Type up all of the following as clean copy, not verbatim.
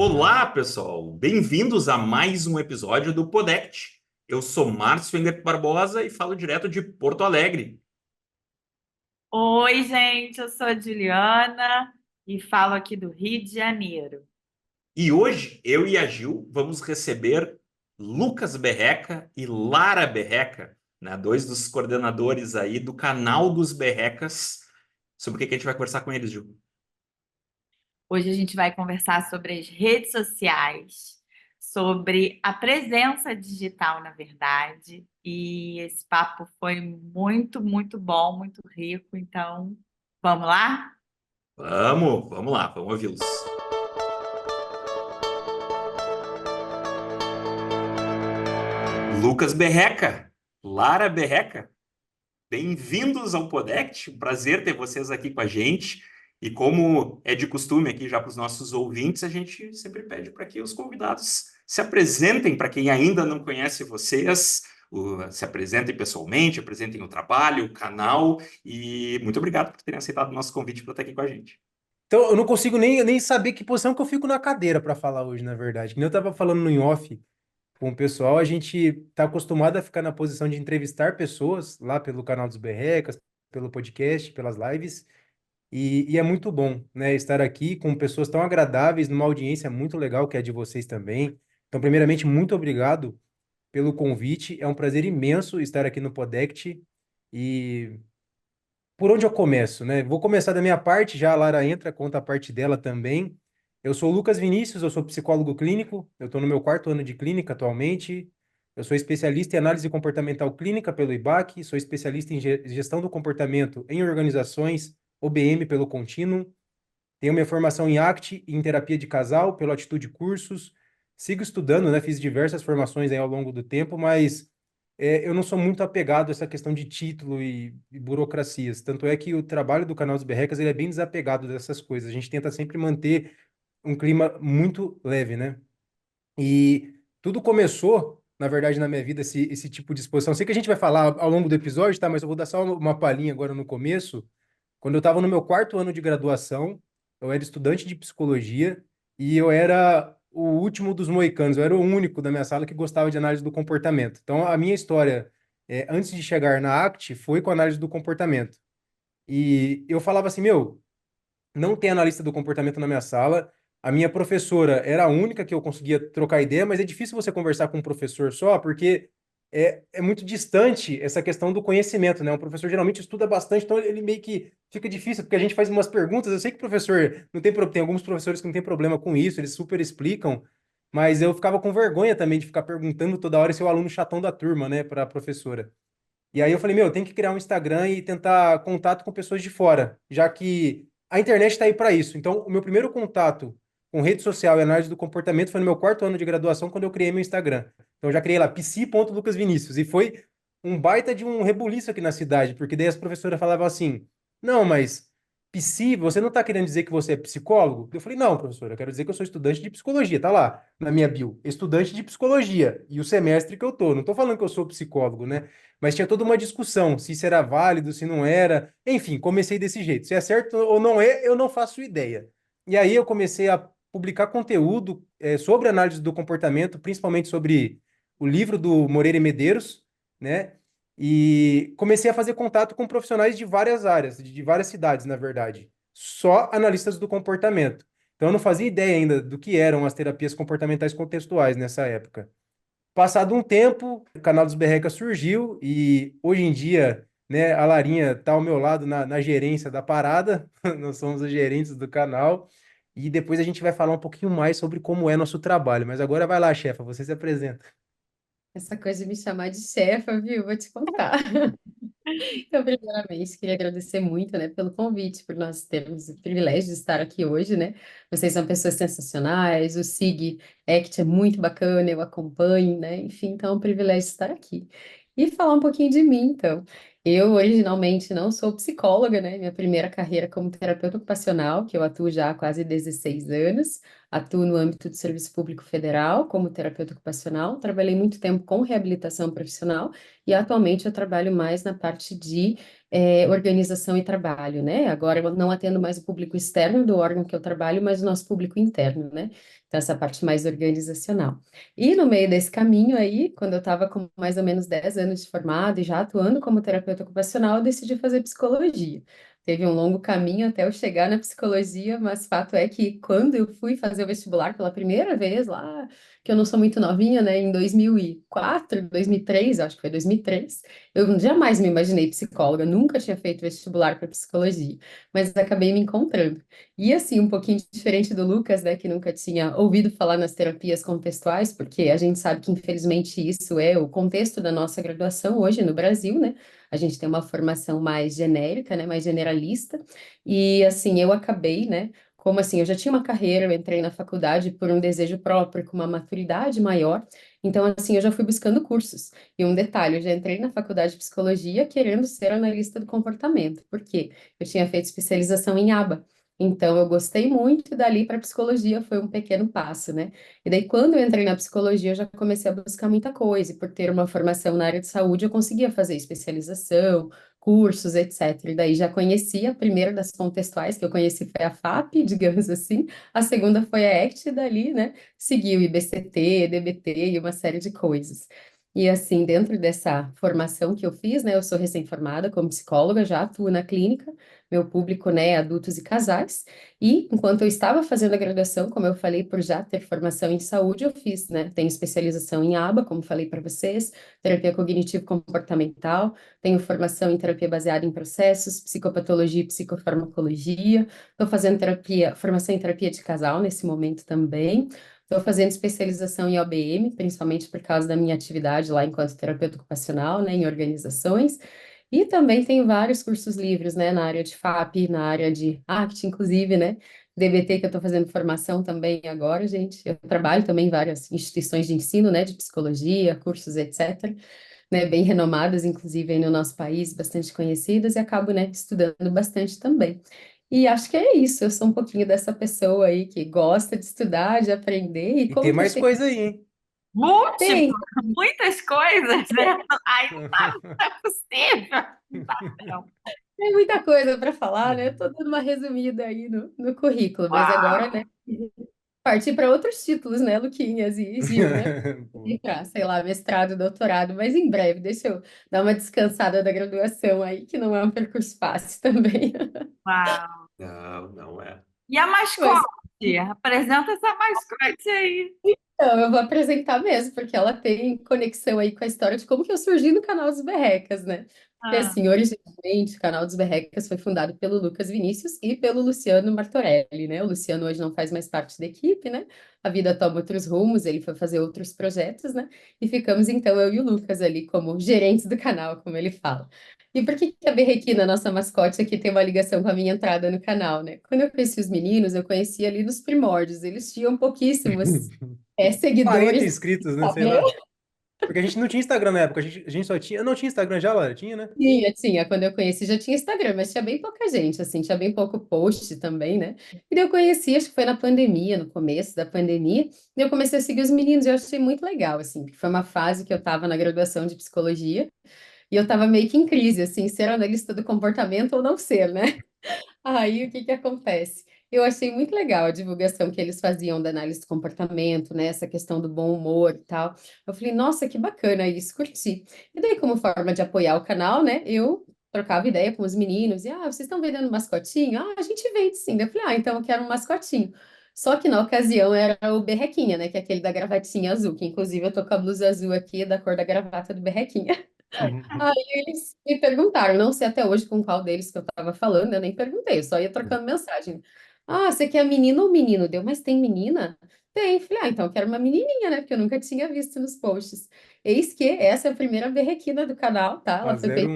Olá, pessoal! Bem-vindos a mais um episódio do Podect. Eu sou Márcio Engert Barbosa e falo direto de Porto Alegre. Oi, gente, eu sou a Juliana e falo aqui do Rio de Janeiro. E hoje, eu e a Gil vamos receber Lucas Berreca e Lara Berreca, né? Dois dos coordenadores aí do canal dos Berrecas. Sobre o que a gente vai conversar com eles, Gil? Hoje a gente vai conversar sobre as redes sociais, sobre a presença digital, na verdade. E esse papo foi muito, muito bom, muito rico. Então, vamos lá? Vamos lá, vamos ouvi-los. Lucas Berreca, Lara Berreca. Bem-vindos ao Podect, um prazer ter vocês aqui com a gente. E como é de costume aqui já para os nossos ouvintes, a gente sempre pede para que os convidados se apresentem para quem ainda não conhece vocês, se apresentem pessoalmente, apresentem o trabalho, o canal. E muito obrigado por terem aceitado o nosso convite para estar aqui com a gente. Então, eu não consigo nem saber que posição que eu fico na cadeira para falar hoje, na verdade. Que nem eu estava falando no off com o pessoal, a gente está acostumado a ficar na posição de entrevistar pessoas lá pelo canal dos Berrecas, pelo podcast, pelas lives, e é muito bom, né, estar aqui com pessoas tão agradáveis, numa audiência muito legal que é a de vocês também. Então, primeiramente, muito obrigado pelo convite. É um prazer imenso estar aqui no Podect. E por onde eu começo, né? Vou começar da minha parte, já a Lara entra, conta a parte dela também. Eu sou o Lucas Vinícius, eu sou psicólogo clínico, eu estou no meu quarto ano de clínica atualmente. Eu sou especialista em análise comportamental clínica pelo IBAC, sou especialista em gestão do comportamento em organizações, OBM pelo Continuum. Tenho minha formação em ACT e em terapia de casal pelo Atitude Cursos. Sigo estudando, né? Fiz diversas formações aí ao longo do tempo, mas eu não sou muito apegado a essa questão de título e burocracias. Tanto é que o trabalho do canal dos Berrecas ele é bem desapegado dessas coisas. A gente tenta sempre manter um clima muito leve, né? E tudo começou, na verdade, na minha vida, esse tipo de exposição. Sei que a gente vai falar ao longo do episódio, tá? Mas eu vou dar só uma palhinha agora no começo. Quando eu estava no meu quarto ano de graduação, eu era estudante de psicologia e eu era o último dos moicanos, eu era o único da minha sala que gostava de análise do comportamento. Então, a minha história, antes de chegar na ACT, foi com análise do comportamento. E eu falava assim, meu, não tem analista do comportamento na minha sala. A minha professora era a única que eu conseguia trocar ideia, mas é difícil você conversar com um professor só, porque é muito distante essa questão do conhecimento, né? Um professor geralmente estuda bastante, então ele meio que fica difícil, porque a gente faz umas perguntas. Eu sei que o professor não tem, tem alguns professores que não tem problema com isso, eles super explicam, mas eu ficava com vergonha também de ficar perguntando toda hora esse é o aluno chatão da turma, né, para a professora. E aí eu falei, meu, tem que criar um Instagram e tentar contato com pessoas de fora, já que a internet está aí para isso. Então, o meu primeiro contato com rede social e análise do comportamento foi no meu quarto ano de graduação, quando eu criei meu Instagram. Então, eu já criei lá, psi.lucasvinicius. E foi um baita de um rebuliço aqui na cidade, porque daí as professoras falavam assim, não, mas psi, você não está querendo dizer que você é psicólogo? Eu falei, não, professora, eu quero dizer que eu sou estudante de psicologia. Tá lá na minha bio, estudante de psicologia. E o semestre que eu tô. Não estou falando que eu sou psicólogo, né? Mas tinha toda uma discussão, se isso era válido, se não era. Enfim, comecei desse jeito. Se é certo ou não é, eu não faço ideia. E aí eu comecei a publicar conteúdo sobre análise do comportamento, principalmente sobre o livro do Moreira e Medeiros, né? E comecei a fazer contato com profissionais de várias áreas, de várias cidades, na verdade. Só analistas do comportamento. Então eu não fazia ideia ainda do que eram as terapias comportamentais contextuais nessa época. Passado um tempo, o canal dos Berrecas surgiu e hoje em dia, né, a Larinha está ao meu lado na gerência da parada, nós somos os gerentes do canal e depois a gente vai falar um pouquinho mais sobre como é nosso trabalho. Mas agora vai lá, chefa, você se apresenta. Essa coisa de me chamar de chefa, viu? Vou te contar. Então, primeiramente, queria agradecer muito, né, pelo convite, por nós termos o privilégio de estar aqui hoje, né? Vocês são pessoas sensacionais, o SIG Act é muito bacana, eu acompanho, né? Enfim, então é um privilégio estar aqui. E falar um pouquinho de mim, então. Eu, originalmente, não sou psicóloga, né? Minha primeira carreira como terapeuta ocupacional, que eu atuo já há quase 16 anos. Atuo no âmbito do Serviço Público Federal como terapeuta ocupacional, trabalhei muito tempo com reabilitação profissional e atualmente eu trabalho mais na parte de organização e trabalho, né? Agora eu não atendo mais o público externo do órgão que eu trabalho, mas o nosso público interno, né? Então, essa parte mais organizacional. E no meio desse caminho aí, quando eu estava com mais ou menos 10 anos de formado e já atuando como terapeuta ocupacional, eu decidi fazer psicologia. Teve um longo caminho até eu chegar na psicologia, mas fato é que quando eu fui fazer o vestibular pela primeira vez, lá, que eu não sou muito novinha, né, em 2004, 2003, acho que foi 2003, eu jamais me imaginei psicóloga, nunca tinha feito vestibular para psicologia, mas acabei me encontrando. E assim, um pouquinho diferente do Lucas, né, que nunca tinha ouvido falar nas terapias contextuais, porque a gente sabe que infelizmente isso é o contexto da nossa graduação hoje no Brasil, né? A gente tem uma formação mais genérica, né, mais generalista, e assim, eu acabei, né, como assim, eu já tinha uma carreira, eu entrei na faculdade por um desejo próprio, com uma maturidade maior, então assim, eu já fui buscando cursos. E um detalhe, eu já entrei na faculdade de psicologia querendo ser analista do comportamento, porque eu tinha feito especialização em ABA. Então, eu gostei muito, e dali para psicologia foi um pequeno passo, né? E daí, quando eu entrei na psicologia, eu já comecei a buscar muita coisa, e por ter uma formação na área de saúde, eu conseguia fazer especialização, cursos, etc. E daí já conheci a primeira das contextuais que eu conheci foi a FAP, digamos assim, a segunda foi a ACT, e dali, né, seguiu IBCT, DBT e uma série de coisas. E assim, dentro dessa formação que eu fiz, né, eu sou recém-formada como psicóloga, já atuo na clínica, meu público, né, é adultos e casais, e enquanto eu estava fazendo a graduação, como eu falei, por já ter formação em saúde, eu fiz, né? Tenho especialização em ABA, como falei para vocês, terapia cognitivo-comportamental, tenho formação em terapia baseada em processos, psicopatologia e psicofarmacologia, estou fazendo terapia, formação em terapia de casal nesse momento também. Estou fazendo especialização em OBM, principalmente por causa da minha atividade lá enquanto terapeuta ocupacional, né, em organizações. E também tenho vários cursos livres, né, na área de FAP, na área de ACT, inclusive, né, DBT, que eu estou fazendo formação também agora, gente. Eu trabalho também em várias instituições de ensino, né, de psicologia, cursos, etc., né, bem renomadas, inclusive, aí no nosso país, bastante conhecidas, e acabo, né, estudando bastante também. E acho que é isso, eu sou um pouquinho dessa pessoa aí que gosta de estudar, de aprender, e E tem como que eu mais cheguei? coisa aí, hein? Múltiplo, Tem, muitas coisas, né? Aí não é possível. Não dá, não. tem muita coisa para falar, né? Estou dando uma resumida aí no currículo, mas agora, Uau! né, partir para outros títulos, né, Luquinhas e Gil, né? Pô. Ir pra, sei lá, mestrado, doutorado, mas em breve, deixa eu dar uma descansada da graduação aí, que não é um percurso fácil também. Uau! Não, não é. E a Mas mascote? Apresenta essa mascote aí. então, eu vou apresentar mesmo, porque ela tem conexão aí com a história de como que eu surgi no canal dos Berrecas, né? Porque, Ah, assim, originalmente, o canal dos Berrecas foi fundado pelo Lucas Vinícius e pelo Luciano Martorelli, né? O Luciano hoje não faz mais parte da equipe, né? A vida toma outros rumos, ele foi fazer outros projetos, né? E ficamos, então, eu e o Lucas ali como gerentes do canal, como ele fala. E por que que a Berrequina, nossa mascote aqui, tem uma ligação com a minha entrada no canal, né? Quando eu conheci os meninos, eu conheci ali nos primórdios, eles tinham pouquíssimos 40 seguidores no inscritos, né? Sei Instagram. lá. Porque a gente não tinha Instagram na época, a gente só tinha. Não tinha Instagram já, Lara? Tinha, né? Tinha. Quando eu conheci já tinha Instagram, mas tinha bem pouca gente, assim, tinha bem pouco post também, né? E daí eu conheci, acho que foi na pandemia, no começo da pandemia, e eu comecei a seguir os meninos, e eu achei muito legal, assim, porque foi uma fase que eu estava na graduação de psicologia, e eu estava meio que em crise, assim, ser analista do comportamento ou não ser, né? Aí, o que que acontece? Eu achei muito legal a divulgação que eles faziam da análise do comportamento, né? Essa questão do bom humor e tal. Eu falei, nossa, que bacana isso, curti. E daí, como forma de apoiar o canal, né? Eu trocava ideia com os meninos e, vocês estão vendendo mascotinho? Ah, a gente vende sim. Daí eu falei, então eu quero um mascotinho. Só que na ocasião era o Berrequinha, né? Que é aquele da gravatinha azul, que inclusive eu tô com a blusa azul aqui, da cor da gravata do Berrequinha. Aí eles me perguntaram, não sei até hoje com qual deles que eu tava falando, eu nem perguntei, eu só ia trocando mensagem. Ah, você quer menino ou menino? Deu, mas tem menina? Tem. Falei, então eu quero uma menininha, né? Porque eu nunca tinha visto nos posts. Eis que essa é a primeira berrequina do canal, tá? A Ela foi zero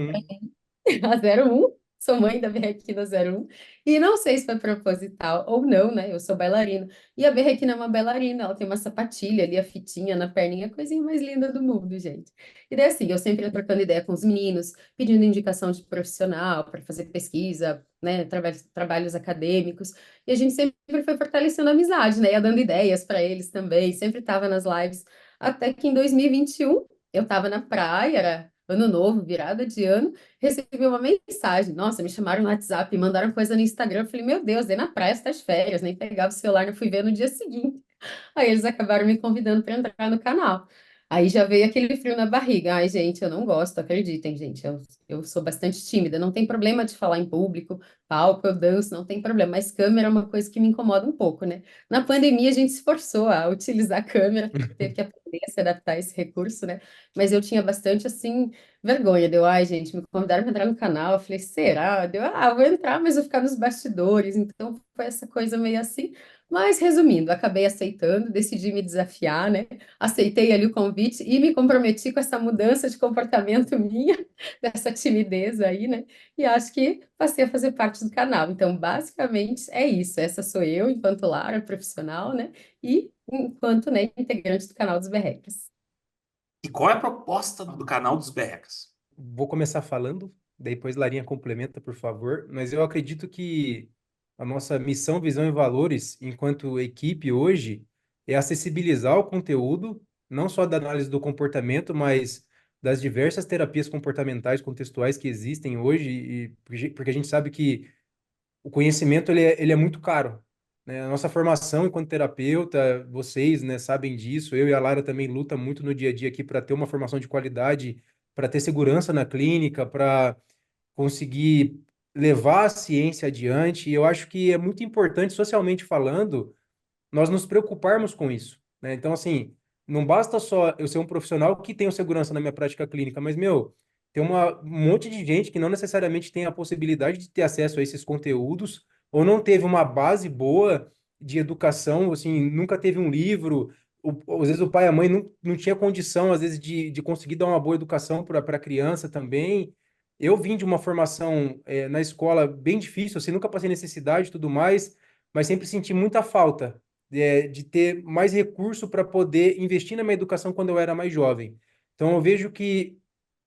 feita um a 01. sou mãe da Berrequina 01, e não sei se foi proposital ou não, né? Eu sou bailarina. E a Berrequina é uma bailarina, ela tem uma sapatilha ali, a fitinha na perninha, a coisinha mais linda do mundo, gente. E daí, assim, eu sempre ia trocando ideia com os meninos, pedindo indicação de profissional para fazer pesquisa, né? Trabalhos acadêmicos. E a gente sempre foi fortalecendo a amizade, né? Ia dando ideias para eles também, sempre estava nas lives. Até que em 2021, eu estava na praia, era ano novo, virada de ano, recebi uma mensagem. Nossa, me chamaram no WhatsApp, mandaram coisa no Instagram. Eu falei, meu Deus, dei na praia essas férias, nem pegava o celular, não fui ver no dia seguinte. Aí eles acabaram me convidando para entrar no canal. Aí já veio aquele frio na barriga. Ai, gente, eu não gosto, acreditem, gente. Eu sou bastante tímida. Não tem problema de falar em público, palco, eu danço, não tem problema. Mas câmera é uma coisa que me incomoda um pouco, né? Na pandemia, a gente se forçou a utilizar a câmera, teve que aprender a se adaptar a esse recurso, né? Mas eu tinha bastante, assim, vergonha. Deu, ai, gente, me convidaram para entrar no canal. Eu falei, será? Deu, eu vou entrar, mas vou ficar nos bastidores. Então, foi essa coisa meio assim. Mas, resumindo, acabei aceitando, decidi me desafiar, né? Aceitei ali o convite e me comprometi com essa mudança de comportamento minha, dessa timidez aí, né? E acho que passei a fazer parte do canal. Então, basicamente, é isso. Essa sou eu, enquanto Lara, profissional, né? E enquanto, né, integrante do canal dos Berrecas. E qual é a proposta do canal dos Berrecas? Vou começar falando, depois Larinha complementa, por favor. Mas eu acredito que a nossa missão, visão e valores, enquanto equipe hoje, é acessibilizar o conteúdo, não só da análise do comportamento, mas das diversas terapias comportamentais contextuais que existem hoje, e porque a gente sabe que o conhecimento ele é muito caro, né? A nossa formação enquanto terapeuta, vocês, né, sabem disso. Eu e a Lara também luta muito no dia a dia aqui para ter uma formação de qualidade, para ter segurança na clínica, para conseguir levar a ciência adiante. E eu acho que é muito importante, socialmente falando, nós nos preocuparmos com isso, né? Então, assim, não basta só eu ser um profissional que tenho segurança na minha prática clínica, mas, meu, tem um monte de gente que não necessariamente tem a possibilidade de ter acesso a esses conteúdos ou não teve uma base boa de educação, assim, nunca teve um livro, às vezes o pai e a mãe não tinha condição, às vezes, de conseguir dar uma boa educação para a criança também. Eu vim de uma formação na escola bem difícil, assim, nunca passei necessidade e tudo mais, mas sempre senti muita falta de ter mais recurso para poder investir na minha educação quando eu era mais jovem. Então, eu vejo que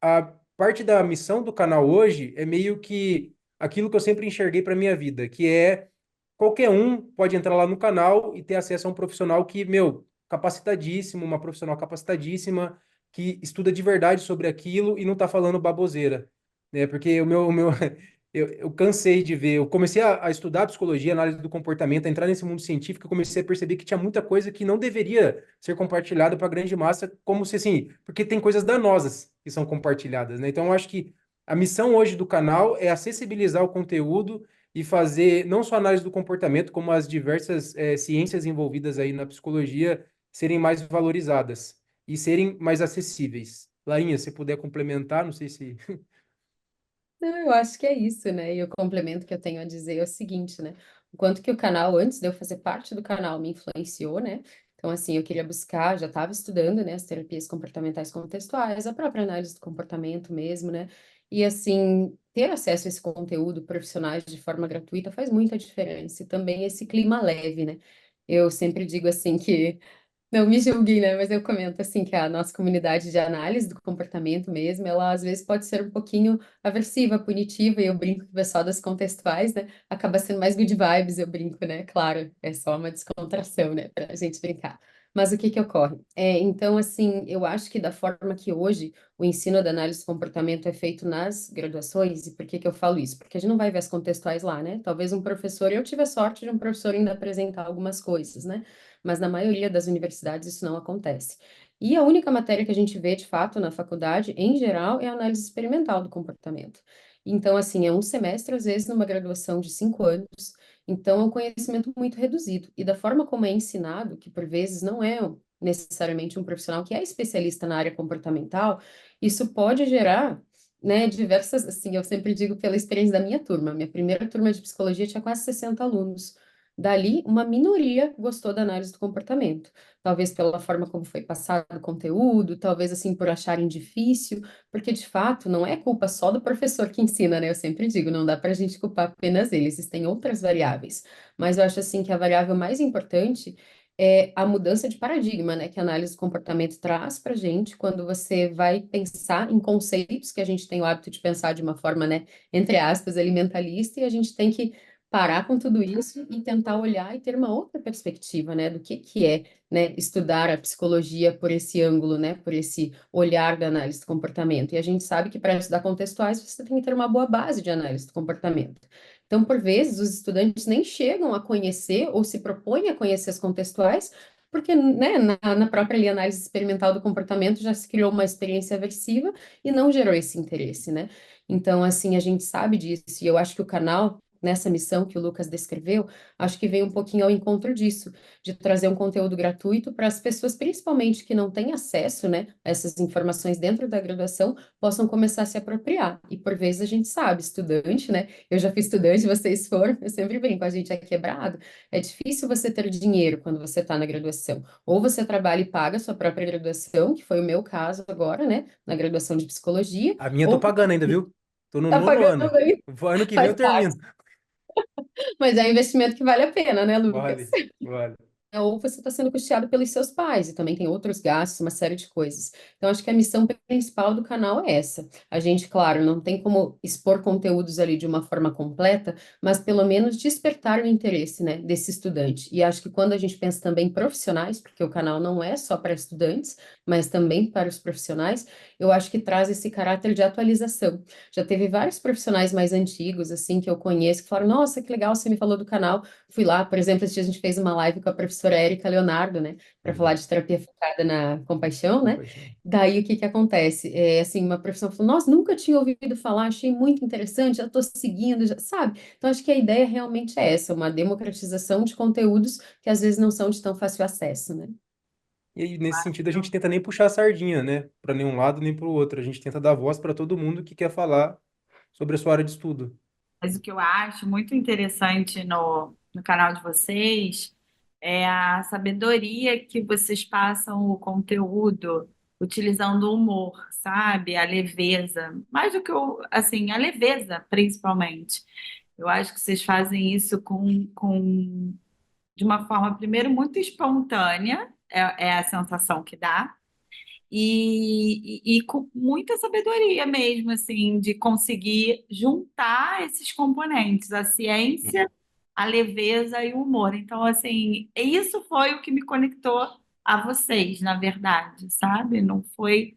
a parte da missão do canal hoje é meio que aquilo que eu sempre enxerguei para minha vida, que é qualquer um pode entrar lá no canal e ter acesso a um profissional que, meu, capacitadíssimo, uma profissional capacitadíssima, que estuda de verdade sobre aquilo e não está falando baboseira, né? Porque o meu eu cansei de ver, eu comecei a estudar psicologia, análise do comportamento, a entrar nesse mundo científico, eu comecei a perceber que tinha muita coisa que não deveria ser compartilhada para a grande massa, como se assim, porque tem coisas danosas que são compartilhadas, né? Então eu acho que a missão hoje do canal é acessibilizar o conteúdo e fazer não só análise do comportamento, como as diversas ciências envolvidas aí na psicologia serem mais valorizadas e serem mais acessíveis. Larinha, se puder complementar, não sei se Não, eu acho que é isso, né? E o complemento que eu tenho a dizer é o seguinte, né? O quanto que o canal, antes de eu fazer parte do canal, me influenciou, né? Então, assim, eu queria buscar, já estava estudando, né, as terapias comportamentais contextuais, a própria análise do comportamento mesmo, né? E, assim, ter acesso a esse conteúdo profissionais de forma gratuita faz muita diferença. E também esse clima leve, né? Eu sempre digo, assim, que não me julguem, né? Mas eu comento assim que a nossa comunidade de análise do comportamento mesmo, ela às vezes pode ser um pouquinho aversiva, punitiva, e eu brinco que o pessoal das contextuais, né? Acaba sendo mais good vibes, eu brinco, né? Claro, é só uma descontração, né? Pra gente brincar. Mas o que que ocorre? Então, assim, eu acho que da forma que hoje o ensino da análise do comportamento é feito nas graduações, e por que que eu falo isso? Porque a gente não vai ver as contextuais lá, né? Talvez um professor, eu tive a sorte de um professor ainda apresentar algumas coisas, né? Mas na maioria das universidades isso não acontece. E a única matéria que a gente vê, de fato, na faculdade, em geral, é a análise experimental do comportamento. Então, assim, é um semestre, às vezes, numa graduação de 5 anos, então é um conhecimento muito reduzido. E da forma como é ensinado, que por vezes não é necessariamente um profissional que é especialista na área comportamental, isso pode gerar, né, diversas, assim, eu sempre digo pela experiência da minha turma. Minha primeira turma de psicologia tinha quase 60 alunos. Dali, uma minoria gostou da análise do comportamento. Talvez pela forma como foi passado o conteúdo, talvez assim por acharem difícil, porque de fato não é culpa só do professor que ensina, né? Eu sempre digo, não dá para a gente culpar apenas ele, existem outras variáveis. Mas eu acho assim que a variável mais importante é a mudança de paradigma, né, que a análise do comportamento traz para a gente quando você vai pensar em conceitos que a gente tem o hábito de pensar de uma forma, né, entre aspas, alimentarista, e a gente tem que parar com tudo isso e tentar olhar e ter uma outra perspectiva, né, do que é, né, estudar a psicologia por esse ângulo, né, por esse olhar da análise do comportamento. E a gente sabe que para estudar contextuais você tem que ter uma boa base de análise do comportamento. Então, por vezes, os estudantes nem chegam a conhecer ou se propõem a conhecer as contextuais, porque, né, na própria ali, análise experimental do comportamento já se criou uma experiência aversiva e não gerou esse interesse, né? Então, assim, a gente sabe disso, e eu acho que o canal, nessa missão que o Lucas descreveu, acho que vem um pouquinho ao encontro disso, de trazer um conteúdo gratuito para as pessoas, principalmente que não têm acesso, né, a essas informações dentro da graduação, possam começar a se apropriar. E por vezes a gente sabe, estudante, né? Eu já fui estudante, vocês foram, eu sempre brinco, a gente é quebrado. É difícil você ter dinheiro quando você está na graduação. Ou você trabalha e paga a sua própria graduação, que foi o meu caso agora, né? Na graduação de psicologia, A minha eu tô ou pagando ainda, viu? Tô no tá nono pagando ano. aí, Ano que vem faz eu parte. termino. Mas é um investimento que vale a pena, né, Lucas? Vale, vale. Ou você está sendo custeado pelos seus pais, e também tem outros gastos, uma série de coisas. Então, acho que a missão principal do canal é essa. A gente, claro, não tem como expor conteúdos ali de uma forma completa, mas pelo menos despertar o interesse, né, desse estudante. E acho que quando a gente pensa também em profissionais, porque o canal não é só para estudantes, mas também para os profissionais, eu acho que traz esse caráter de atualização. Já teve vários profissionais mais antigos, assim, que eu conheço, que falaram, nossa, que legal, você me falou do canal. Fui lá, por exemplo, esse dia a gente fez uma live com a professora Érica Leonardo, né, para falar Uhum. de terapia focada na compaixão, né? Compaixão. Daí o que que acontece? É, assim, uma professora falou: Nossa, nunca tinha ouvido falar, achei muito interessante, já estou seguindo, já, sabe? Então, acho que a ideia realmente é essa, uma democratização de conteúdos que às vezes não são de tão fácil acesso, né? E aí, nesse sentido, a gente tenta nem puxar a sardinha, né? Para nenhum lado nem para o outro. A gente tenta dar voz para todo mundo que quer falar sobre a sua área de estudo. Mas o que eu acho muito interessante no canal de vocês é a sabedoria que vocês passam o conteúdo utilizando o humor, sabe? A leveza. Mais do que o, assim, a leveza, principalmente. Eu acho que vocês fazem isso de uma forma, primeiro, muito espontânea, é a sensação que dá. E com muita sabedoria mesmo, assim, de conseguir juntar esses componentes, a ciência, a leveza e o humor. Então, assim, isso foi o que me conectou a vocês, na verdade, sabe? Não foi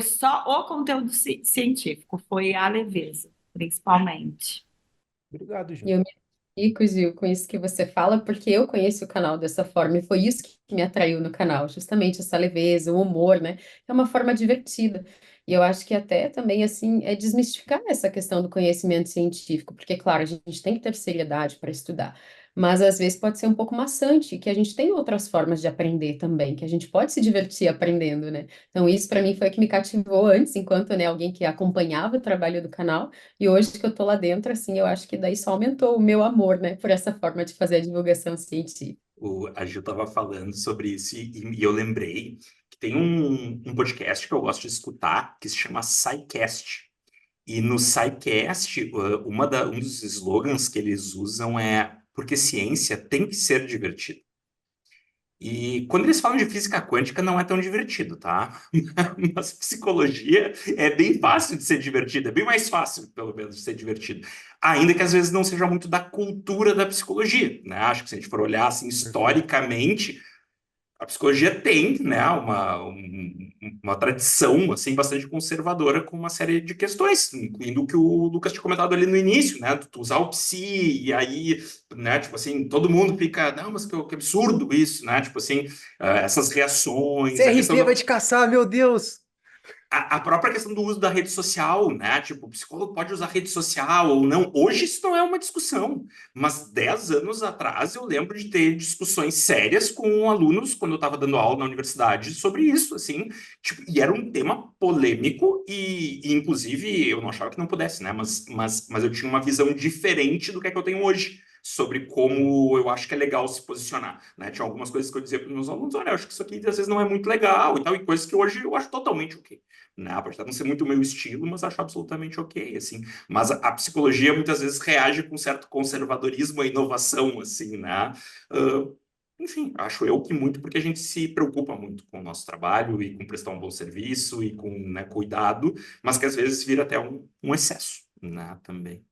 só o conteúdo científico, foi a leveza, principalmente. Obrigado, E Ju. eu me identifico, Gil, com isso que você fala, porque eu conheço o canal dessa forma, e foi isso que me atraiu no canal, justamente essa leveza, o humor, né? É uma forma divertida. E eu acho que até também, assim, é desmistificar essa questão do conhecimento científico, porque, claro, a gente tem que ter seriedade para estudar, mas às vezes pode ser um pouco maçante, que a gente tem outras formas de aprender também, que a gente pode se divertir aprendendo, né? Então, isso para mim foi o que me cativou antes, enquanto, né, alguém que acompanhava o trabalho do canal. E hoje que eu tô lá dentro, assim, eu acho que daí só aumentou o meu amor, né, por essa forma de fazer a divulgação científica. A Gil estava falando sobre isso e eu lembrei que tem um podcast que eu gosto de escutar que se chama SciCast. E no SciCast, um dos slogans que eles usam é porque ciência tem que ser divertida. E quando eles falam de física quântica, não é tão divertido, tá? Mas psicologia é bem fácil de ser divertida, é bem mais fácil, pelo menos, de ser divertido. Ainda que às vezes não seja muito da cultura da psicologia, né? Acho que se a gente for olhar assim Perfeito. historicamente, a psicologia tem, né, uma tradição assim bastante conservadora com uma série de questões, incluindo o que o Lucas tinha comentado ali no início, né, tu usar o psi e aí, né, tipo assim, todo mundo fica, não, mas que absurdo isso, né, tipo assim, essas reações, a questão CRP vai do, te caçar, meu Deus! a própria questão do uso da rede social, né? Tipo, o psicólogo pode usar rede social ou não. Hoje isso não é uma discussão, mas 10 anos atrás eu lembro de ter discussões sérias com alunos quando eu estava dando aula na universidade sobre isso, assim, tipo, e era um tema polêmico e inclusive, eu não achava que não pudesse, né? Mas eu tinha uma visão diferente do que é que eu tenho hoje. sobre como eu acho que é legal se posicionar, né? Tinha algumas coisas que eu dizia para os meus alunos, olha, eu acho que isso aqui às vezes não é muito legal e tal, e coisas que hoje eu acho totalmente ok, né? Apesar de não ser muito o meu estilo, mas acho absolutamente ok, assim. Mas a psicologia muitas vezes reage com certo conservadorismo à inovação, assim, né? Ah, enfim, acho eu que muito porque a gente se preocupa muito com o nosso trabalho e com prestar um bom serviço e com, né, cuidado, mas que às vezes vira até um excesso, né, também.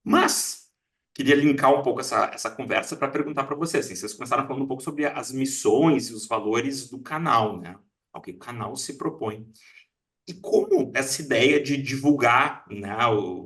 Mas queria linkar um pouco essa conversa para perguntar para vocês. Assim, vocês começaram falando um pouco sobre as missões e os valores do canal, né? Ao que o canal se propõe. E como essa ideia de divulgar, né,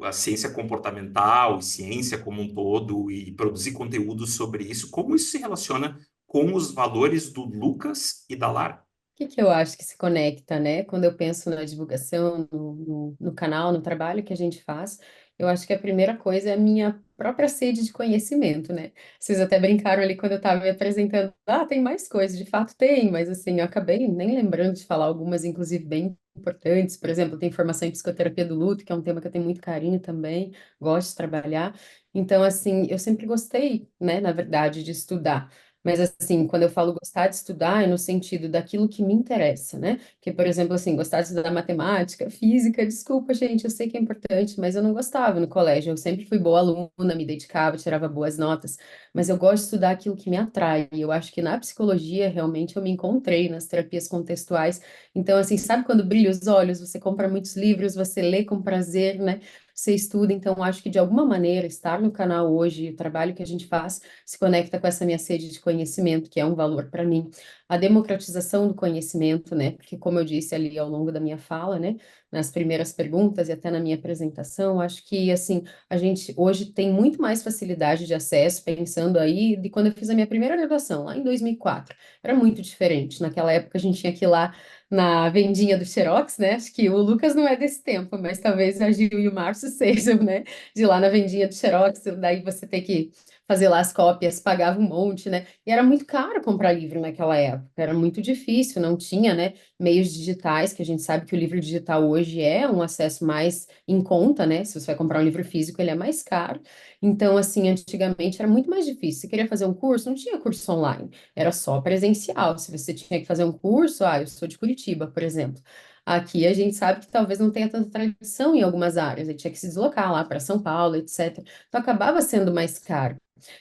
a ciência comportamental e ciência como um todo e produzir conteúdo sobre isso, como isso se relaciona com os valores do Lucas e da Lara? Que eu acho que se conecta, né? Quando eu penso na divulgação, no canal, no trabalho que a gente faz, eu acho que a primeira coisa é a minha própria sede de conhecimento, né? Vocês até brincaram ali quando eu estava me apresentando, tem mais coisas, de fato tem, mas assim, eu acabei nem lembrando de falar algumas, inclusive, bem importantes. Por exemplo, tem formação em psicoterapia do luto, que é um tema que eu tenho muito carinho também, gosto de trabalhar. Então, assim, eu sempre gostei, né, na verdade, de estudar. Mas assim, quando eu falo gostar de estudar, é no sentido daquilo que me interessa, né? Que, por exemplo, assim, gostar de estudar matemática, física, desculpa, gente, eu sei que é importante, mas eu não gostava no colégio. Eu sempre fui boa aluna, me dedicava, tirava boas notas, mas eu gosto de estudar aquilo que me atrai. E eu acho que na psicologia, realmente, eu me encontrei nas terapias contextuais. Então, assim, sabe quando brilha os olhos, você compra muitos livros, você lê com prazer, né? Você estuda, então acho que de alguma maneira estar no canal hoje, o trabalho que a gente faz, se conecta com essa minha sede de conhecimento, que é um valor para mim. A democratização do conhecimento, né? Porque, como eu disse ali ao longo da minha fala, né? Nas primeiras perguntas e até na minha apresentação, acho que, assim, a gente hoje tem muito mais facilidade de acesso, pensando aí, de quando eu fiz a minha primeira graduação, lá em 2004. Era muito diferente. Naquela época, a gente tinha que ir lá na vendinha do Xerox, né? Acho que o Lucas não é desse tempo, mas talvez a Gil e o Márcio sejam, né? De ir lá na vendinha do Xerox, daí você tem que fazer lá as cópias, pagava um monte, né? E era muito caro comprar livro naquela época, era muito difícil, não tinha, né, meios digitais, que a gente sabe que o livro digital hoje é um acesso mais em conta, né? Se você vai comprar um livro físico, ele é mais caro. Então, assim, antigamente era muito mais difícil. Se queria fazer um curso, não tinha curso online, era só presencial. Se você tinha que fazer um curso, eu sou de Curitiba, por exemplo. Aqui a gente sabe que talvez não tenha tanta tradição em algumas áreas, ele tinha que se deslocar lá para São Paulo, etc. Então acabava sendo mais caro.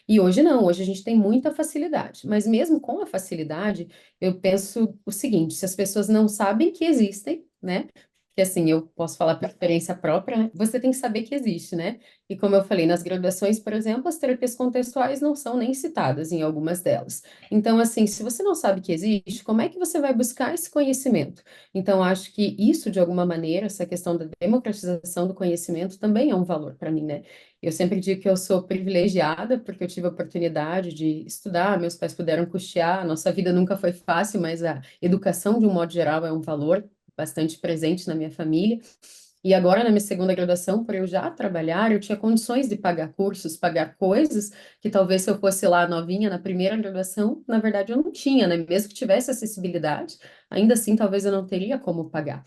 E hoje não, hoje a gente tem muita facilidade. Mas mesmo com a facilidade, eu penso o seguinte: se as pessoas não sabem que existem, né? Que assim, eu posso falar por experiência própria, né? Você tem que saber que existe, né? E como eu falei, nas graduações, por exemplo, as terapias contextuais não são nem citadas em algumas delas. Então, assim, se você não sabe que existe, como é que você vai buscar esse conhecimento? Então, acho que isso, de alguma maneira, essa questão da democratização do conhecimento também é um valor para mim, né? Eu sempre digo que eu sou privilegiada porque eu tive a oportunidade de estudar, meus pais puderam custear, a nossa vida nunca foi fácil, mas a educação, de um modo geral, é um valor bastante presente na minha família. E agora, na minha segunda graduação, por eu já trabalhar, eu tinha condições de pagar cursos, pagar coisas que talvez se eu fosse lá novinha na primeira graduação, na verdade eu não tinha, né? Mesmo que tivesse acessibilidade, ainda assim talvez eu não teria como pagar.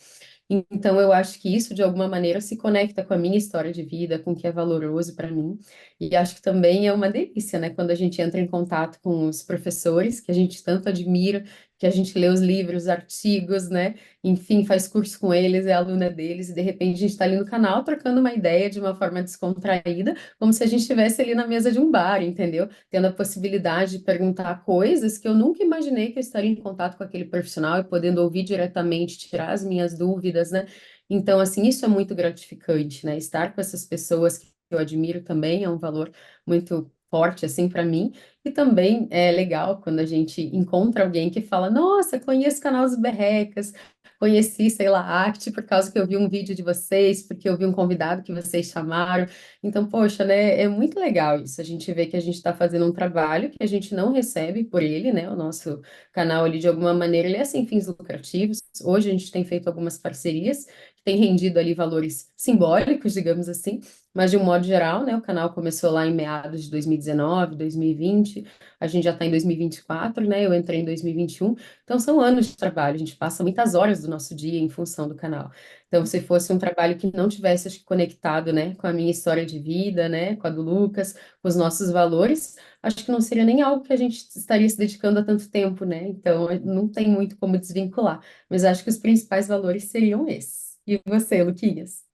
Então, eu acho que isso, de alguma maneira, se conecta com a minha história de vida, com o que é valoroso para mim. E acho que também é uma delícia, né? Quando a gente entra em contato com os professores, que a gente tanto admira, que a gente lê os livros, artigos, né? Enfim, faz curso com eles, é aluna deles, e de repente a gente está ali no canal trocando uma ideia de uma forma descontraída, como se a gente estivesse ali na mesa de um bar, entendeu? Tendo a possibilidade de perguntar coisas que eu nunca imaginei que eu estaria em contato com aquele profissional e podendo ouvir diretamente, tirar as minhas dúvidas, né? Então, assim, isso é muito gratificante, né? Estar com essas pessoas que eu admiro também é um valor muito forte, assim, para mim. E também é legal quando a gente encontra alguém que fala: Nossa, conheço o canal dos Berrecas, conheci, sei lá, a Act por causa que eu vi um vídeo de vocês, porque eu vi um convidado que vocês chamaram. Então, poxa, né, é muito legal isso. A gente vê que a gente está fazendo um trabalho que a gente não recebe por ele, né? O nosso canal ali, de alguma maneira, ele é sem fins lucrativos. Hoje a gente tem feito algumas parcerias que têm rendido ali valores simbólicos, digamos assim, mas de um modo geral, né, o canal começou lá em meados de 2019, 2020, 2020, a gente já está em 2024, né? Eu entrei em 2021, então são anos de trabalho, a gente passa muitas horas do nosso dia em função do canal. Então, se fosse um trabalho que não tivesse, acho que, conectado, né, com a minha história de vida, né, com a do Lucas, com os nossos valores, acho que não seria nem algo que a gente estaria se dedicando há tanto tempo, né? Então, não tem muito como desvincular. Mas acho que os principais valores seriam esses. E você, Luquinhas?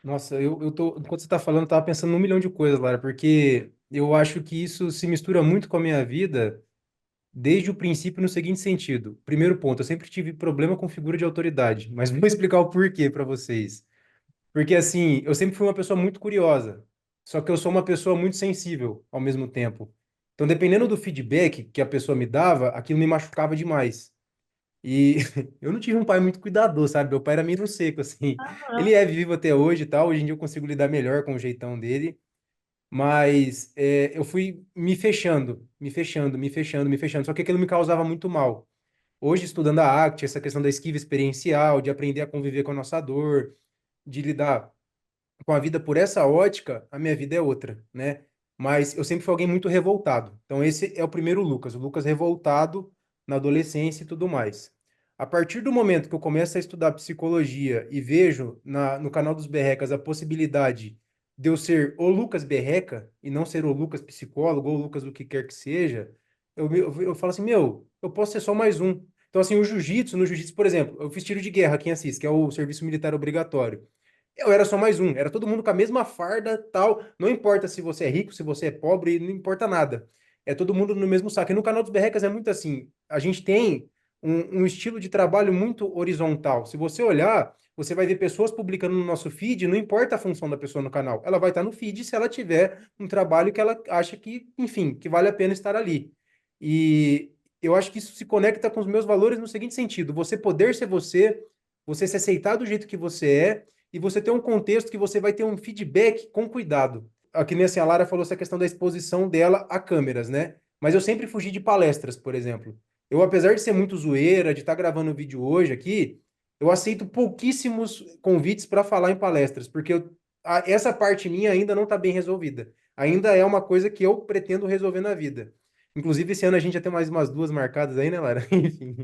Nossa, eu tô, enquanto você tá falando, eu tava pensando num milhão de coisas, Lara, porque eu acho que isso se mistura muito com a minha vida desde o princípio no seguinte sentido. Primeiro ponto, eu sempre tive problema com figura de autoridade, mas vou explicar o porquê para vocês. Porque assim, eu sempre fui uma pessoa muito curiosa, só que eu sou uma pessoa muito sensível ao mesmo tempo. Então, dependendo do feedback que a pessoa me dava, aquilo me machucava demais. E eu não tive um pai muito cuidadoso, sabe? Meu pai era meio no seco, assim. Ele é vivo até hoje e tal. Hoje em dia eu consigo lidar melhor com o jeitão dele. Mas eu fui me fechando, me fechando, me fechando, me fechando. Só que aquilo me causava muito mal. Hoje, estudando a ACT, essa questão da esquiva experiencial, de aprender a conviver com a nossa dor, de lidar com a vida por essa ótica, a minha vida é outra, né? Mas eu sempre fui alguém muito revoltado. Então, esse é o Lucas revoltado na adolescência e tudo mais. A partir do momento que eu começo a estudar psicologia e vejo no canal dos Berrecas a possibilidade de eu ser o Lucas Berreca e não ser o Lucas psicólogo ou o Lucas o que quer que seja, eu falo assim, meu, eu posso ser só mais um. Então, assim, no jiu-jitsu, por exemplo, eu fiz tiro de guerra aqui em Assis, que é o serviço militar obrigatório. Eu era só mais um, era todo mundo com a mesma farda, tal. Não importa se você é rico, se você é pobre, não importa nada. É todo mundo no mesmo saco. E no canal dos Berrecas é muito assim. A gente tem um estilo de trabalho muito horizontal. Se você olhar, você vai ver pessoas publicando no nosso feed, não importa a função da pessoa no canal. Ela vai estar no feed se ela tiver um trabalho que ela acha que, enfim, que vale a pena estar ali. E eu acho que isso se conecta com os meus valores no seguinte sentido: você poder ser você, você se aceitar do jeito que você é e você ter um contexto que você vai ter um feedback com cuidado. Aqui nem assim, a Lara falou essa questão da exposição dela a câmeras, né? Mas eu sempre fugi de palestras, por exemplo. Eu, apesar de ser muito zoeira, de estar gravando o vídeo hoje aqui, eu aceito pouquíssimos convites para falar em palestras, porque essa parte minha ainda não está bem resolvida. Ainda é uma coisa que eu pretendo resolver na vida. Inclusive, esse ano a gente já tem mais umas duas marcadas aí, né, Lara? Enfim.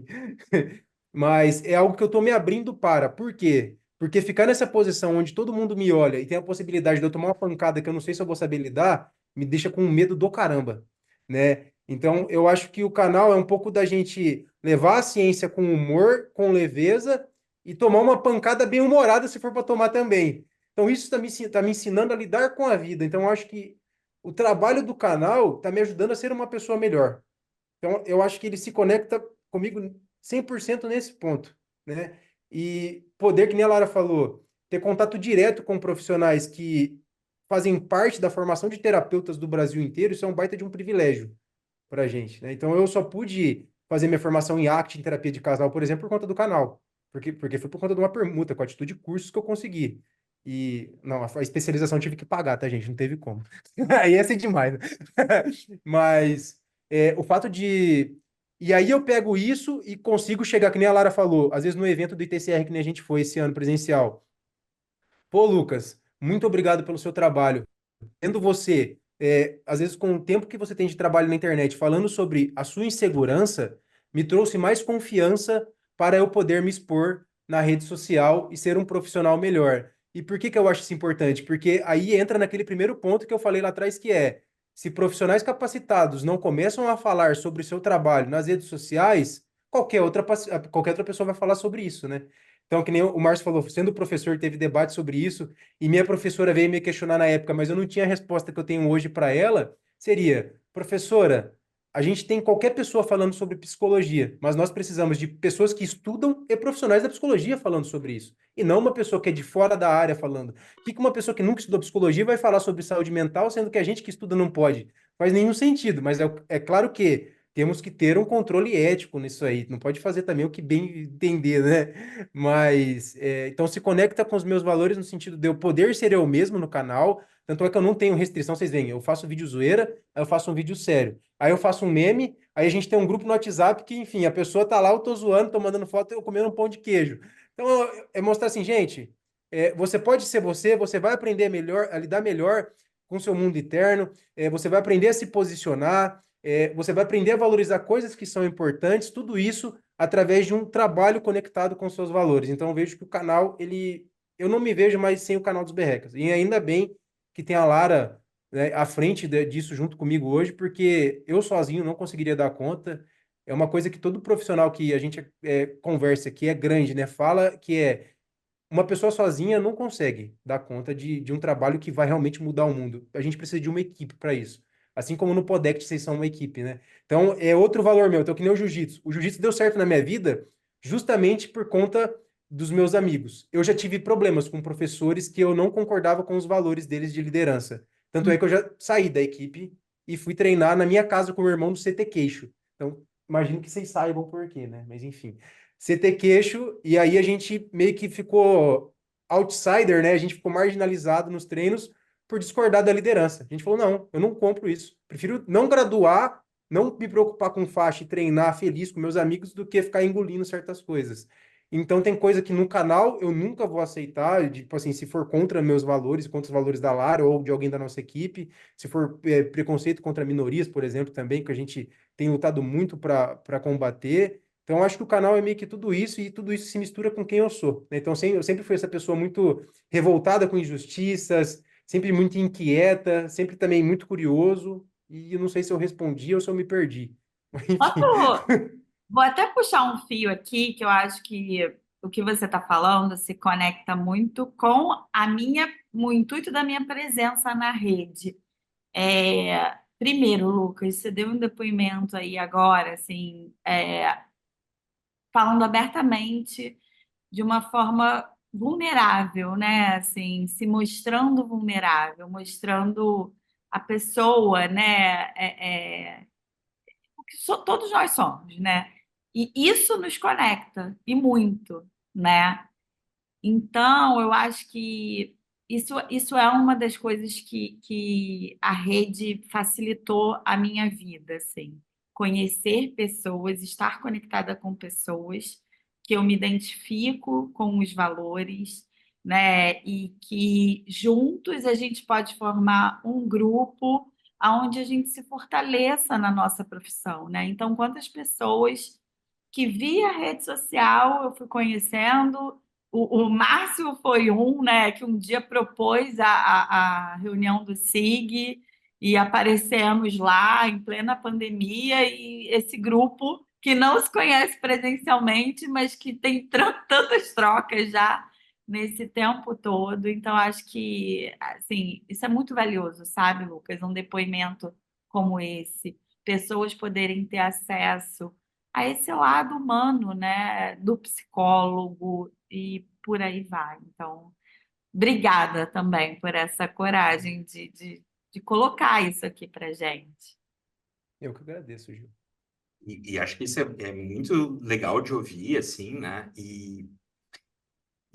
Mas é algo que eu estou me abrindo para. Por quê? Porque ficar nessa posição onde todo mundo me olha e tem a possibilidade de eu tomar uma pancada que eu não sei se eu vou saber lidar, me deixa com medo do caramba, né? Então, eu acho que o canal é um pouco da gente levar a ciência com humor, com leveza e tomar uma pancada bem humorada se for para tomar também. Então, isso tá me ensinando a lidar com a vida. Então, eu acho que o trabalho do canal está me ajudando a ser uma pessoa melhor. Então, eu acho que ele se conecta comigo 100% nesse ponto, né? E poder, que nem a Lara falou, ter contato direto com profissionais que fazem parte da formação de terapeutas do Brasil inteiro, isso é um baita de um privilégio para a gente, né? Então, eu só pude fazer minha formação em ACT, em terapia de casal, por exemplo, por conta do canal. Porque foi por conta de uma permuta com a Atitude Cursos que eu consegui. E, não, a especialização eu tive que pagar, tá, gente? Não teve como. Aí ia ser demais, né? Mas o fato de. E aí eu pego isso e consigo chegar, que nem a Lara falou, às vezes no evento do ITCR que nem a gente foi esse ano presencial. Pô, Lucas, muito obrigado pelo seu trabalho. Tendo você, às vezes com o tempo que você tem de trabalho na internet, falando sobre a sua insegurança, me trouxe mais confiança para eu poder me expor na rede social e ser um profissional melhor. E por que que eu acho isso importante? Porque aí entra naquele primeiro ponto que eu falei lá atrás, que é, se profissionais capacitados não começam a falar sobre o seu trabalho nas redes sociais, qualquer outra pessoa vai falar sobre isso, né? Então, que nem o Márcio falou, sendo professor, teve debate sobre isso, e minha professora veio me questionar na época, mas eu não tinha a resposta que eu tenho hoje para ela, seria, professora, a gente tem qualquer pessoa falando sobre psicologia, mas nós precisamos de pessoas que estudam e profissionais da psicologia falando sobre isso, e não uma pessoa que é de fora da área falando. O que uma pessoa que nunca estudou psicologia vai falar sobre saúde mental, sendo que a gente que estuda não pode? Faz nenhum sentido, mas é claro que temos que ter um controle ético nisso aí, não pode fazer também o que bem entender, né? Mas, então se conecta com os meus valores no sentido de eu poder ser eu mesmo no canal. Tanto é que eu não tenho restrição, vocês veem, eu faço vídeo zoeira, aí eu faço um vídeo sério. Aí eu faço um meme, aí a gente tem um grupo no WhatsApp que, enfim, a pessoa tá lá, eu tô zoando, tô mandando foto, eu comendo um pão de queijo. Então, é mostrar assim, gente, você pode ser você, você vai aprender melhor, a lidar melhor com o seu mundo interno, você vai aprender a se posicionar, Você vai aprender a valorizar coisas que são importantes, tudo isso através de um trabalho conectado com seus valores. Então, eu vejo que o canal, eu não me vejo mais sem o canal dos Berrecas. E ainda bem que tem a Lara, né, à frente disso junto comigo hoje, porque eu sozinho não conseguiria dar conta. É uma coisa que todo profissional que a gente conversa aqui é grande, né? Fala que uma pessoa sozinha não consegue dar conta de um trabalho que vai realmente mudar o mundo. A gente precisa de uma equipe para isso. Assim como no Podect vocês são uma equipe, né? Então, é outro valor meu. Então, que nem o jiu-jitsu. O jiu-jitsu deu certo na minha vida justamente por conta dos meus amigos. Eu já tive problemas com professores que eu não concordava com os valores deles de liderança. Tanto é que eu já saí da equipe e fui treinar na minha casa com o meu irmão no CT Queixo. Então, imagino que vocês saibam por quê, né? Mas enfim. CT Queixo, e aí a gente meio que ficou outsider, né? A gente ficou marginalizado nos treinos por discordar da liderança. A gente falou, não, eu não compro isso. Prefiro não graduar, não me preocupar com faixa e treinar feliz com meus amigos do que ficar engolindo certas coisas. Então tem coisa que no canal eu nunca vou aceitar, tipo assim, se for contra meus valores, contra os valores da Lara ou de alguém da nossa equipe, se for preconceito contra minorias, por exemplo, também, que a gente tem lutado muito para combater. Então, eu acho que o canal é meio que tudo isso e tudo isso se mistura com quem eu sou, né? Então, eu sempre fui essa pessoa muito revoltada com injustiças, sempre muito inquieta, sempre também muito curioso. E eu não sei se eu respondi ou se eu me perdi. Mas, enfim, Posso- Vou até puxar um fio aqui, que eu acho que o que você está falando se conecta muito com o intuito da minha presença na rede. Primeiro, Lucas, você deu um depoimento aí agora, assim, falando abertamente de uma forma vulnerável, né? Assim, se mostrando vulnerável, mostrando a pessoa, né? O que todos nós somos, né? E isso nos conecta, e muito, né? Então, eu acho que isso é uma das coisas que a rede facilitou a minha vida, assim. Conhecer pessoas, estar conectada com pessoas que eu me identifico com os valores, né? E que juntos a gente pode formar um grupo onde a gente se fortaleça na nossa profissão, né? Então, quantas pessoas que via rede social eu fui conhecendo, o Márcio foi um, né, que um dia propôs a reunião do SIG e aparecemos lá em plena pandemia e esse grupo que não se conhece presencialmente, mas que tem tantas trocas já nesse tempo todo. Então, acho que, assim, isso é muito valioso, sabe, Lucas? Um depoimento como esse. Pessoas poderem ter acesso a esse lado humano, né, do psicólogo e por aí vai. Então, obrigada também por essa coragem de colocar isso aqui para gente. eu que agradeço, Gil. E acho que isso é muito legal de ouvir, assim, né? E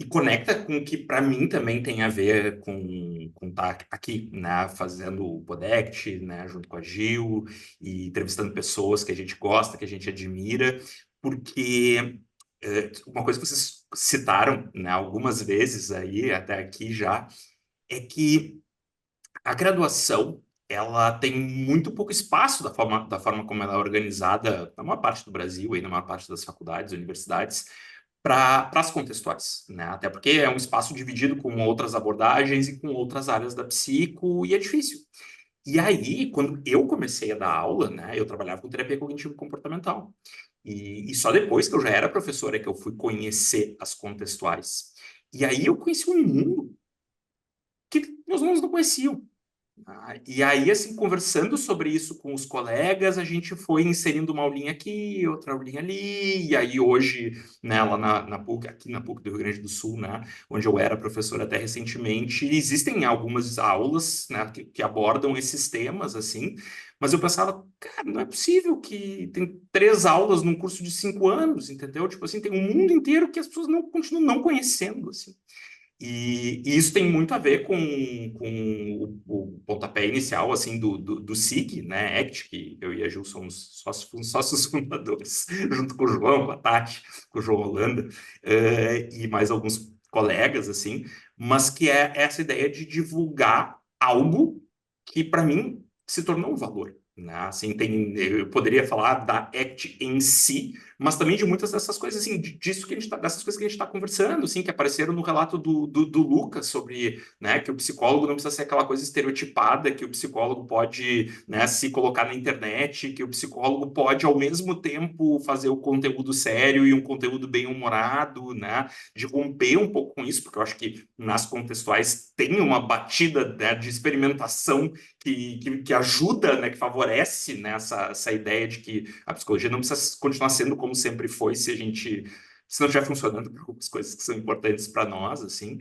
conecta com o que para mim também tem a ver com estar aqui, né, fazendo o Podect, né, junto com a Gil e entrevistando pessoas que a gente gosta, que a gente admira, porque uma coisa que vocês citaram, né, algumas vezes aí até aqui já é que a graduação ela tem muito pouco espaço da forma como ela é organizada na maior parte do Brasil e na maior parte das faculdades, universidades, para as contextuais, né? Até porque é um espaço dividido com outras abordagens e com outras áreas da psico, e é difícil. E aí, quando eu comecei a dar aula, né, eu trabalhava com terapia cognitivo-comportamental. E só depois que eu já era professora é que eu fui conhecer as contextuais. E aí eu conheci um mundo que meus alunos não conheciam. E aí, assim, conversando sobre isso com os colegas, a gente foi inserindo uma aulinha aqui, outra aulinha ali, e aí hoje, né, lá na PUC, aqui na PUC do Rio Grande do Sul, né, onde eu era professor até recentemente, existem algumas aulas, né, que abordam esses temas, assim, mas eu pensava, cara, não é possível que tem 3 aulas num curso de 5 anos, entendeu? Tipo assim, tem um mundo inteiro que as pessoas não continuam não conhecendo, assim. E isso tem muito a ver com o pontapé inicial assim do SIG, né, ACT, que eu e a Gil somos sócios fundadores, junto com o João, com a Tati, com o João Holanda, e mais alguns colegas, assim, mas que é essa ideia de divulgar algo que, para mim, se tornou um valor. né? Assim, eu poderia falar da ACT em si, mas também de muitas dessas coisas, assim, disso que a gente dessas coisas que a gente está conversando, assim, que apareceram no relato do Lucas sobre, né, que o psicólogo não precisa ser aquela coisa estereotipada, que o psicólogo pode, né, se colocar na internet, que o psicólogo pode, ao mesmo tempo, fazer o conteúdo sério e um conteúdo bem-humorado, né, de romper um pouco com isso, porque eu acho que nas contextuais tem uma batida, né, de experimentação que ajuda, né, que favorece, né, essa ideia de que a psicologia não precisa continuar sendo como sempre foi se não estiver funcionando para algumas coisas que são importantes para nós, assim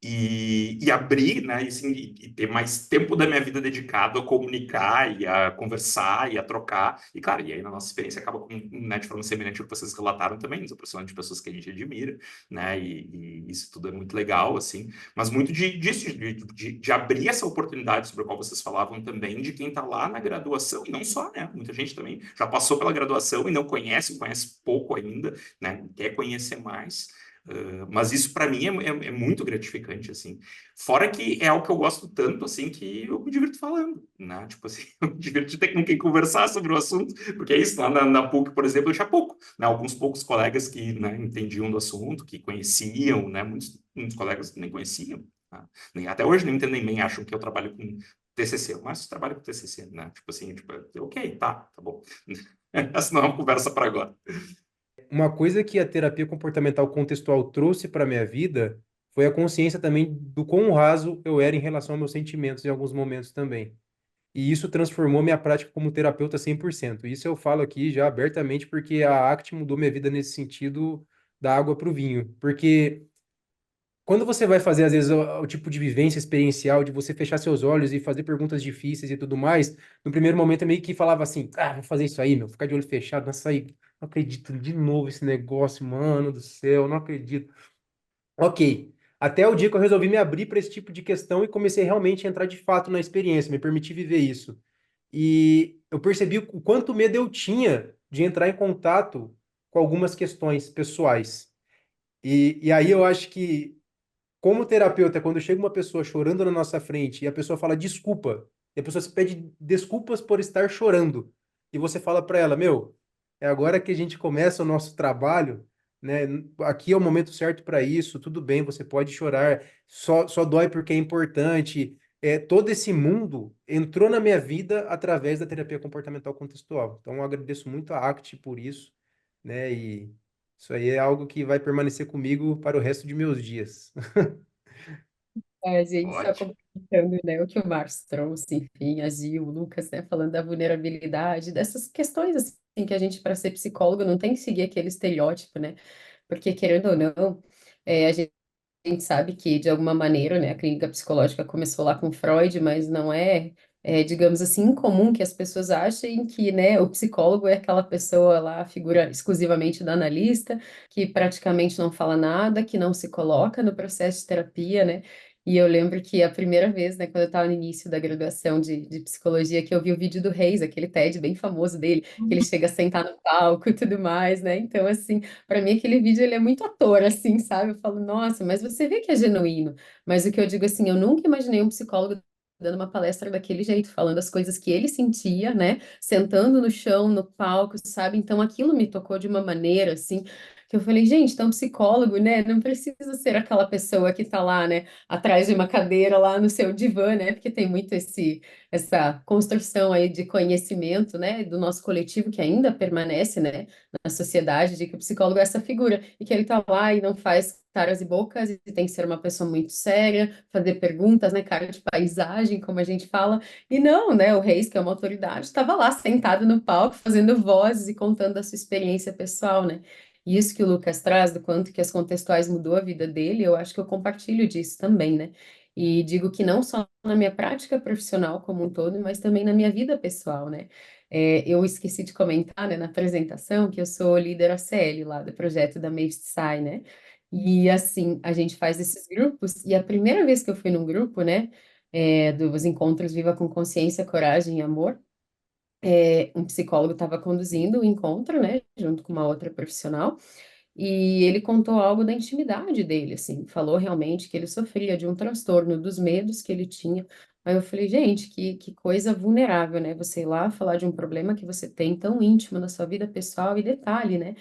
e abrir, né, e, assim, e ter mais tempo da minha vida dedicado a comunicar e a conversar e a trocar. E, claro, e aí na nossa experiência acaba com, né, de forma semelhante ao que vocês relataram também, nos aproximando de pessoas que a gente admira, né, e isso tudo é muito legal, assim. Mas muito disso, de abrir essa oportunidade sobre a qual vocês falavam também, de quem está lá na graduação, e não só, né, muita gente também já passou pela graduação e não conhece, conhece pouco ainda, né, quer conhecer mais. Mas isso para mim é muito gratificante, assim. Fora que é algo que eu gosto tanto, assim, que eu me divirto falando, né? Tipo assim, eu me divirto de ter com quem conversar sobre o assunto, porque é isso, lá na PUC, por exemplo, eu tinha pouco, né? Alguns poucos colegas que, né, entendiam do assunto, que conheciam, né? Muitos colegas nem conheciam, tá? Até hoje não entendem bem, acham que eu trabalho com TCC, mas trabalho com TCC, né? Tipo assim, tipo, ok, tá bom. Essa não é uma conversa para agora. Uma coisa que a terapia comportamental contextual trouxe para minha vida foi a consciência também do quão raso eu era em relação aos meus sentimentos em alguns momentos também. E isso transformou minha prática como terapeuta 100%. Isso eu falo aqui já abertamente porque a ACT mudou minha vida nesse sentido da água para o vinho. Porque quando você vai fazer, às vezes, o tipo de vivência experiencial, de você fechar seus olhos e fazer perguntas difíceis e tudo mais, no primeiro momento eu meio que falava assim, vou fazer isso aí, meu, ficar de olho fechado, nossa, aí, não acredito de novo esse negócio, mano do céu, não acredito. Ok, até o dia que eu resolvi me abrir para esse tipo de questão e comecei realmente a entrar de fato na experiência, me permitir viver isso. E eu percebi o quanto medo eu tinha de entrar em contato com algumas questões pessoais. E aí eu acho que como terapeuta, quando chega uma pessoa chorando na nossa frente e a pessoa fala desculpa, e a pessoa se pede desculpas por estar chorando, e você fala para ela, meu, é agora que a gente começa o nosso trabalho, né? Aqui é o momento certo para isso, tudo bem, você pode chorar, só dói porque é importante. Todo esse mundo entrou na minha vida através da terapia comportamental contextual. Então, eu agradeço muito a ACT por isso, né? E isso aí é algo que vai permanecer comigo para o resto de meus dias. A gente só Ótimo. complementando, né, o que o Marcos trouxe, enfim, a Gil, o Lucas, né, falando da vulnerabilidade, dessas questões, assim, que a gente, para ser psicólogo, não tem que seguir aquele estereótipo, né, porque, querendo ou não, a gente sabe que, de alguma maneira, né, a clínica psicológica começou lá com Freud, mas não digamos assim, incomum que as pessoas achem que, né, o psicólogo é aquela pessoa lá, a figura exclusivamente da analista, que praticamente não fala nada, que não se coloca no processo de terapia, né? E eu lembro que a primeira vez, né, quando eu estava no início da graduação de psicologia, que eu vi o vídeo do Reis, aquele TED bem famoso dele, que ele chega a sentar no palco e tudo mais, né? Então, assim, para mim aquele vídeo ele é muito ator, assim, sabe? Eu falo, nossa, mas você vê que é genuíno. Mas o que eu digo assim, eu nunca imaginei um psicólogo dando uma palestra daquele jeito, falando as coisas que ele sentia, né? Sentando no chão, no palco, sabe? Então aquilo me tocou de uma maneira, assim, que eu falei, gente, então psicólogo, né? Não precisa ser aquela pessoa que tá lá, né? Atrás de uma cadeira, lá no seu divã, né? Porque tem muito essa construção aí de conhecimento, né? Do nosso coletivo que ainda permanece, né? Na sociedade, de que o psicólogo é essa figura, e que ele tá lá e não faz caras e bocas, e tem que ser uma pessoa muito séria, fazer perguntas, né, cara de paisagem, como a gente fala, e não, né, o Reis, que é uma autoridade, estava lá sentado no palco, fazendo vozes e contando a sua experiência pessoal, né, e isso que o Lucas traz, do quanto que as contextuais mudou a vida dele, eu acho que eu compartilho disso também, né, e digo que não só na minha prática profissional como um todo, mas também na minha vida pessoal, né, eu esqueci de comentar, né, na apresentação, que eu sou líder ACL lá do projeto da Maeve Sai, né? E assim, a gente faz esses grupos, e a primeira vez que eu fui num grupo, né, dos encontros Viva com Consciência, Coragem e Amor, um psicólogo estava conduzindo o encontro, né, junto com uma outra profissional, e ele contou algo da intimidade dele, assim, falou realmente que ele sofria de um transtorno dos medos que ele tinha Aí eu falei, gente, que coisa vulnerável, né? Você ir lá falar de um problema que você tem tão íntimo na sua vida pessoal e detalhe, né?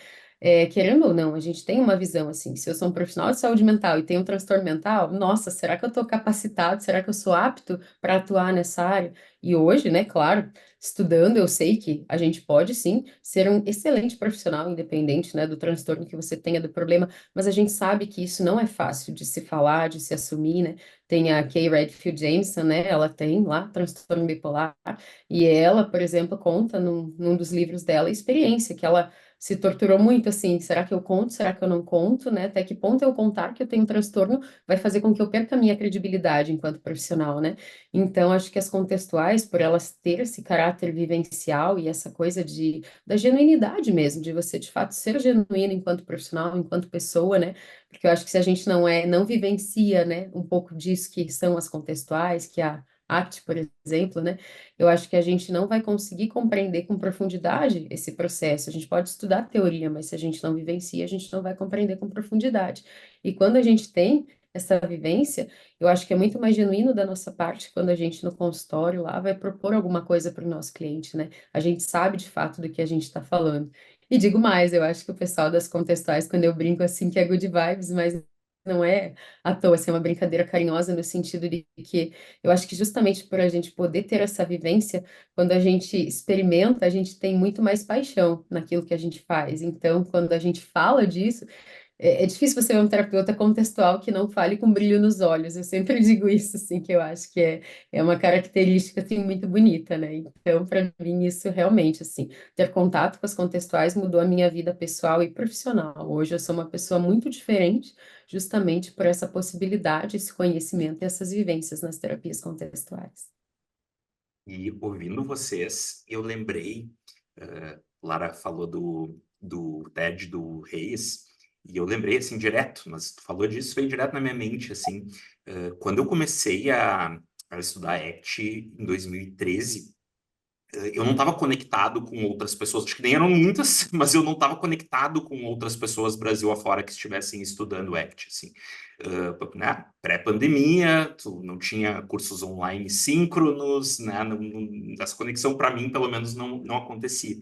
Querendo ou não, a gente tem uma visão assim. Se eu sou um profissional de saúde mental e tenho um transtorno mental, nossa, será que eu estou capacitado? Será que eu sou apto para atuar nessa área? E hoje, né, claro, estudando, eu sei que a gente pode sim ser um excelente profissional, independente, né, do transtorno que você tenha, do problema, mas a gente sabe que isso não é fácil de se falar, de se assumir, né? Tem a Kay Redfield Jameson, né? Ela tem lá transtorno bipolar, e ela, por exemplo, conta num dos livros dela a experiência que ela se torturou muito assim, será que eu conto, será que eu não conto, né? Até que ponto eu contar que eu tenho um transtorno vai fazer com que eu perca a minha credibilidade enquanto profissional, né? Então, acho que as contextuais, por elas ter esse caráter vivencial e essa coisa da genuinidade mesmo, de você de fato ser genuíno enquanto profissional, enquanto pessoa, né? Porque eu acho que se a gente não vivencia, né, um pouco disso que são as contextuais, que a ACT, por exemplo, né, eu acho que a gente não vai conseguir compreender com profundidade esse processo. A gente pode estudar a teoria, mas se a gente não vivencia, a gente não vai compreender com profundidade. E quando a gente tem essa vivência, eu acho que é muito mais genuíno da nossa parte quando a gente no consultório lá vai propor alguma coisa para o nosso cliente, né? A gente sabe de fato do que a gente está falando. E digo mais, eu acho que o pessoal das contextuais, quando eu brinco assim, que é good vibes, mas não é à toa, assim, é uma brincadeira carinhosa no sentido de que eu acho que justamente por a gente poder ter essa vivência, quando a gente experimenta, a gente tem muito mais paixão naquilo que a gente faz. Então, quando a gente fala disso, é difícil você ver um terapeuta contextual que não fale com brilho nos olhos. Eu sempre digo isso, assim, que eu acho que é uma característica, assim, muito bonita, né? Então, para mim, isso realmente, assim, ter contato com as contextuais mudou a minha vida pessoal e profissional. Hoje eu sou uma pessoa muito diferente, justamente por essa possibilidade, esse conhecimento e essas vivências nas terapias contextuais. E ouvindo vocês, eu lembrei, Lara falou do TED do Reis, e eu lembrei, assim, direto, mas tu falou disso, veio direto na minha mente, assim, quando eu comecei a estudar ACT em 2013, eu não estava conectado com outras pessoas, acho que nem eram muitas, mas eu não estava conectado com outras pessoas Brasil afora que estivessem estudando ACT, assim. Né? Pré-pandemia, tu não tinha cursos online síncronos, né? Essa conexão, para mim, pelo menos, não acontecia.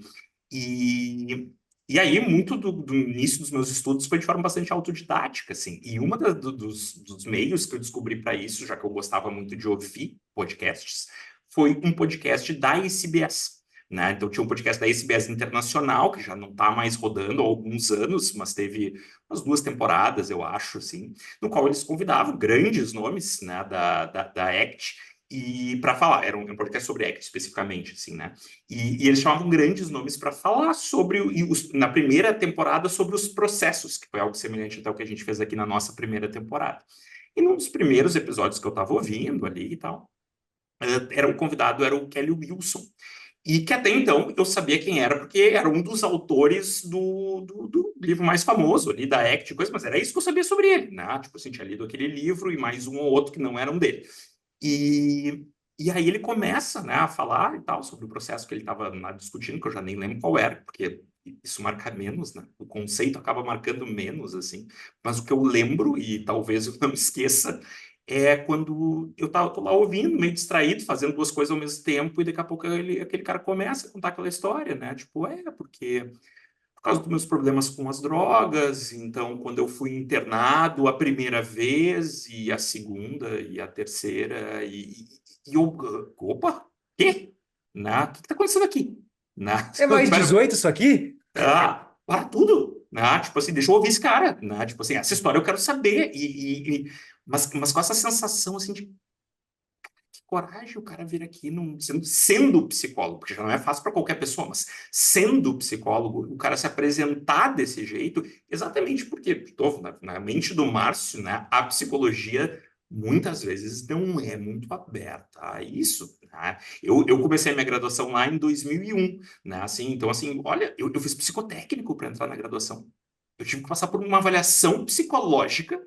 E aí, muito do início dos meus estudos foi de forma bastante autodidática, assim. E uma dos meios que eu descobri para isso, já que eu gostava muito de ouvir podcasts, foi um podcast da SBS, né? Então, tinha um podcast da SBS Internacional, que já não está mais rodando há alguns anos, mas teve umas 2 temporadas, eu acho, assim, no qual eles convidavam grandes nomes, né, da ACT, e para falar, era um podcast sobre ACT especificamente, assim, né? E eles chamavam grandes nomes para falar sobre, na primeira temporada, sobre os processos, que foi algo semelhante até o que a gente fez aqui na nossa primeira temporada. E num dos primeiros episódios que eu estava ouvindo ali e tal, era um convidado, era o Kelly Wilson. E que até então eu sabia quem era, porque era um dos autores do livro mais famoso ali, da ACT, coisa, mas era isso que eu sabia sobre ele, né? Tipo assim, tinha lido aquele livro e mais um ou outro que não eram dele. E, e aí ele começa, né, a falar e tal sobre o processo que ele estava discutindo, que eu já nem lembro qual era, porque isso marca menos, né? O conceito acaba marcando menos, assim. Mas o que eu lembro, e talvez eu não esqueça, é quando tô lá ouvindo, meio distraído, fazendo 2 coisas ao mesmo tempo, e daqui a pouco aquele cara começa a contar aquela história, né? Tipo, porque por causa dos meus problemas com as drogas. Então, quando eu fui internado a primeira vez, e a segunda, e a terceira, e eu, opa, quê? O que está acontecendo aqui? É mais Pera, 18 isso aqui? para tudo, tipo assim, deixa eu ouvir esse cara, tipo assim, essa história eu quero saber, mas com essa sensação, assim, de que coragem o cara vir aqui sendo psicólogo, porque já não é fácil para qualquer pessoa, mas sendo psicólogo, o cara se apresentar desse jeito, exatamente porque, de novo, na mente do Márcio, né, a psicologia muitas vezes não é muito aberta a isso, né? Eu comecei a minha graduação lá em 2001, né? Assim, então, assim, olha, eu fiz psicotécnico para entrar na graduação. Eu tive que passar por uma avaliação psicológica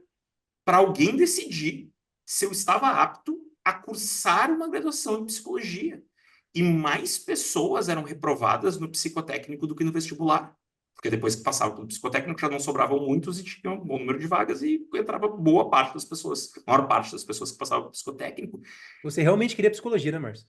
para alguém decidir se eu estava apto a cursar uma graduação em psicologia. E mais pessoas eram reprovadas no psicotécnico do que no vestibular. Porque depois que passava pelo psicotécnico já não sobravam muitos e tinha um bom número de vagas e entrava boa parte das pessoas, a maior parte das pessoas que passavam pelo psicotécnico. Você realmente queria psicologia, né, Márcio?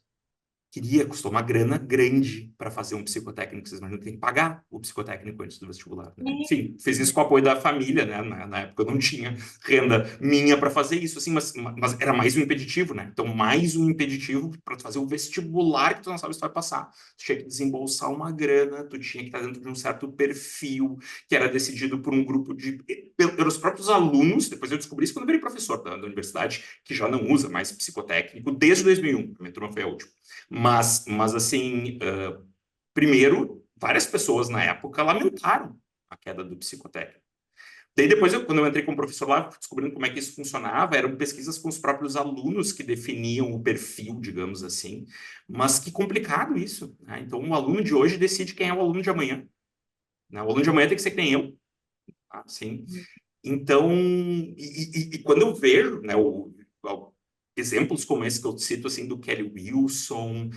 Custou uma grana grande para fazer um psicotécnico. Vocês imaginam que tem que pagar o psicotécnico antes do vestibular, né? Enfim, fiz isso com o apoio da família, né? Na época eu não tinha renda minha para fazer isso, assim, mas era mais um impeditivo, né? Então, mais um impeditivo para fazer o vestibular que tu não sabe se tu vai passar. Tu tinha que desembolsar uma grana, tu tinha que estar dentro de um certo perfil que era decidido por um grupo pelos próprios alunos. Depois eu descobri isso quando eu virei professor da universidade, que já não usa mais psicotécnico desde 2001. A minha turma foi a última. Mas assim, primeiro, várias pessoas na época lamentaram a queda do psicotécnico. Daí depois, quando eu entrei como professor lá, descobrindo como é que isso funcionava, eram pesquisas com os próprios alunos que definiam o perfil, digamos assim. Mas que complicado isso, né? Então, o aluno de hoje decide quem é o aluno de amanhã, né? O aluno de amanhã tem que ser que nem eu, assim. Então, e quando eu vejo, né, exemplos como esse que eu cito, assim, do Kelly Wilson,